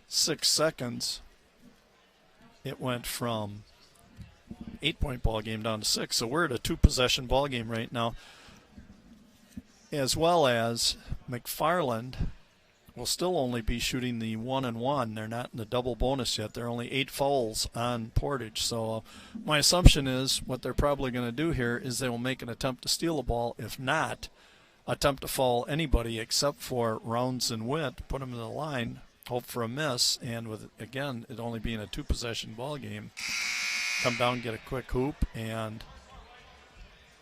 A: 6 seconds, it went from 8-point ball game down to 6. So we're at a 2-possession ball game right now, as well as McFarland will still only be shooting the 1-and-1. They're not in the double bonus yet. There are only 8 fouls on Portage. So my assumption is what they're probably going to do here is they will make an attempt to steal the ball. If not, attempt to foul anybody except for Rounds and Witt, put them in the line, hope for a miss, and with, again, it only being a 2-possession ball game, come down, get a quick hoop, and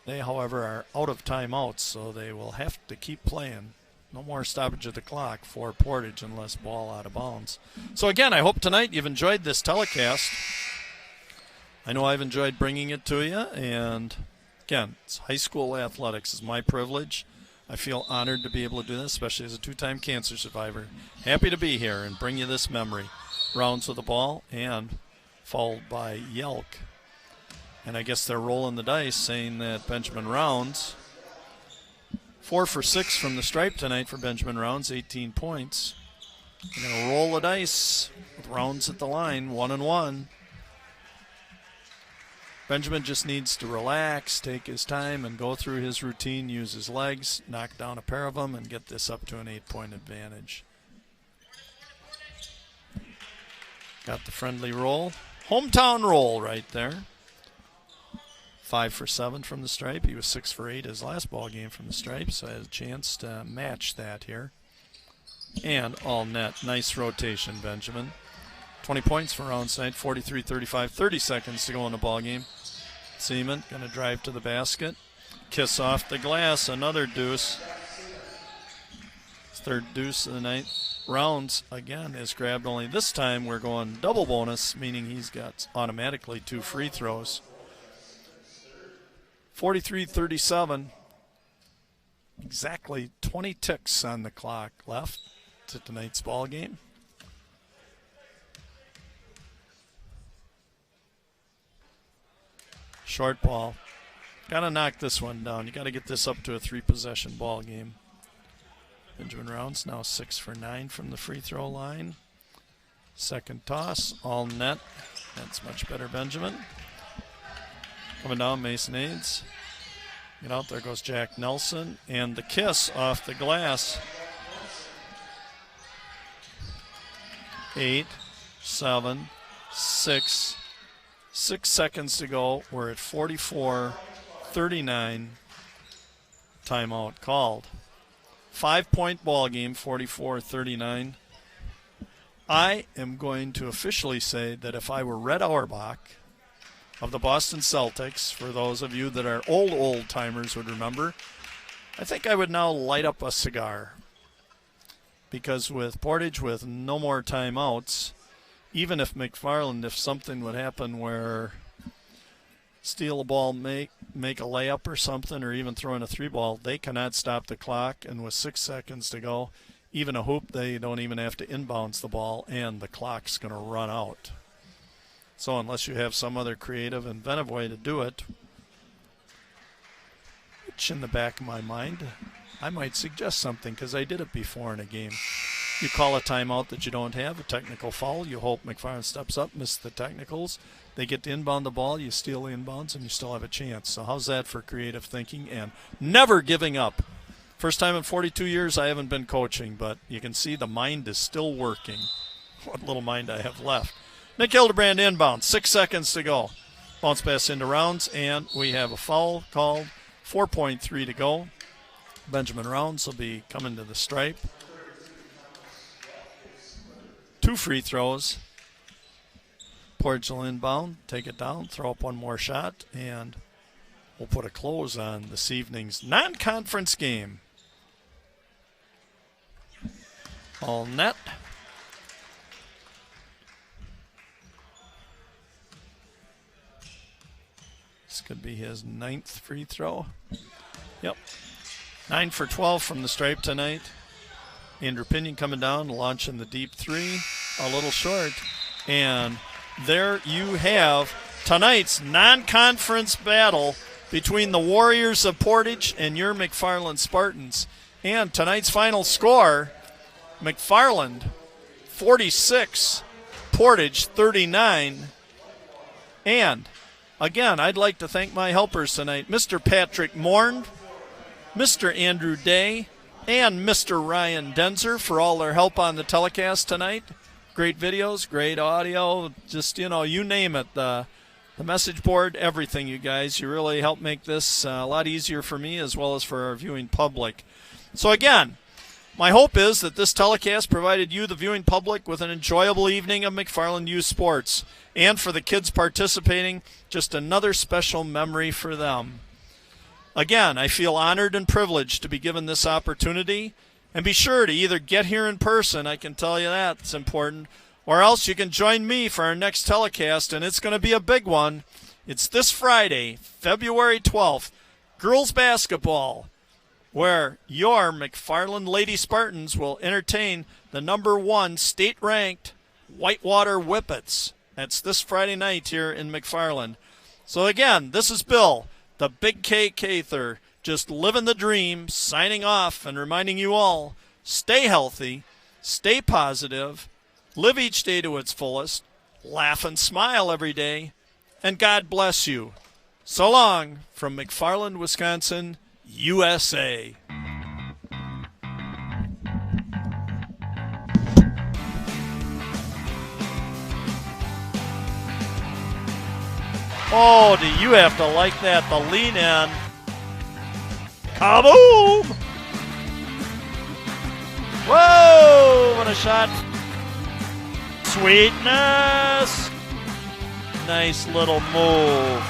A: they, however, are out of timeouts, so they will have to keep playing. No more stoppage of the clock for Portage unless ball out of bounds. So again, I hope tonight you've enjoyed this telecast. I know I've enjoyed bringing it to you, and again, it's high school athletics is my privilege. I feel honored to be able to do this, especially as a 2-time cancer survivor. Happy to be here and bring you this memory. Rounds with the ball and fouled by Yelk. And I guess they're rolling the dice, saying that Benjamin Rounds, 4 for 6 from the stripe tonight for Benjamin Rounds, 18 points. They're going to roll the dice with Rounds at the line, 1-and-1. Benjamin just needs to relax, take his time, and go through his routine, use his legs, knock down a pair of them, and get this up to an 8-point advantage. Got the friendly roll. Hometown roll right there. 5 for 7 from the stripe. He was 6 for 8 his last ball game from the stripe, so I had a chance to match that here. And all net. Nice rotation, Benjamin. 20 points for Rounds tonight, 43-35, 30 seconds to go in the ball game. Seaman going to drive to the basket. Kiss off the glass, another deuce. Third deuce of the night. Rounds, again, is grabbed only. This time we're going double bonus, meaning he's got automatically 2 free throws. 43-37. Exactly 20 ticks on the clock left to tonight's ball game. Short ball. Got to knock this one down. You got to get this up to a 3-possession ball game. Benjamin Rounds now 6 for 9 from the free throw line. Second toss, all net. That's much better, Benjamin. Coming down, Mason Aids. Get out, there goes Jack Nelson. And the kiss off the glass. 8, 7, 6. 6 seconds to go. We're at 44-39. Timeout called. 5-point ball game, 44-39. I am going to officially say that if I were Red Auerbach of the Boston Celtics, for those of you that are old timers would remember, I think I would now light up a cigar. Because with Portage, with no more timeouts, even if McFarland, if something would happen where steal a ball, make a layup or something, or even throw in a 3-ball, they cannot stop the clock. And with 6 seconds to go, even a hoop, they don't even have to inbounds the ball, and the clock's going to run out. So unless you have some other creative, inventive way to do it, which in the back of my mind, I might suggest something because I did it before in a game. You call a timeout that you don't have, a technical foul. You hope McFarland steps up, misses the technicals. They get to inbound the ball, you steal the inbounds, and you still have a chance. So how's that for creative thinking and never giving up? First time in 42 years I haven't been coaching, but you can see the mind is still working. What little mind I have left. Nick Hildebrand inbound, 6 seconds to go. Bounce pass into Rounds, and we have a foul called. 4.3 to go. Benjamin Rounds will be coming to the stripe. 2 free throws. Portage will inbound, take it down, throw up one more shot, and we'll put a close on this evening's non-conference game. All net. This could be his 9th free throw. Yep. 9 for 12 from the stripe tonight. Andrew Pinion coming down, launching the deep 3. A little short. And there you have tonight's non-conference battle between the Warriors of Portage and your McFarland Spartans. And tonight's final score, McFarland 46, Portage 39. And again, I'd like to thank my helpers tonight, Mr. Patrick Morn, Mr. Andrew Day, and Mr. Ryan Denzer for all their help on the telecast tonight. Great videos, great audio, just, you name it. The message board, everything, you guys. You really helped make this a lot easier for me as well as for our viewing public. So again, my hope is that this telecast provided you, the viewing public, with an enjoyable evening of McFarland Youth Sports. And for the kids participating, just another special memory for them. Again, I feel honored and privileged to be given this opportunity. And be sure to either get here in person, I can tell you that, it's important, or else you can join me for our next telecast, and it's going to be a big one. It's this Friday, February 12th, girls basketball, where your McFarland Lady Spartans will entertain the #1 state-ranked Whitewater Whippets. That's this Friday night here in McFarland. So again, this is Bill, the Big K Cather, just living the dream, signing off and reminding you all, stay healthy, stay positive, live each day to its fullest, laugh and smile every day, and God bless you. So long from McFarland, Wisconsin, USA. Oh, do you have to like that, the lean in. Kaboom! Whoa, what a shot. Sweetness. Nice little move.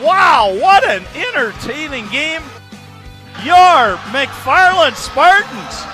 A: Wow, what an entertaining game. Your McFarland Spartans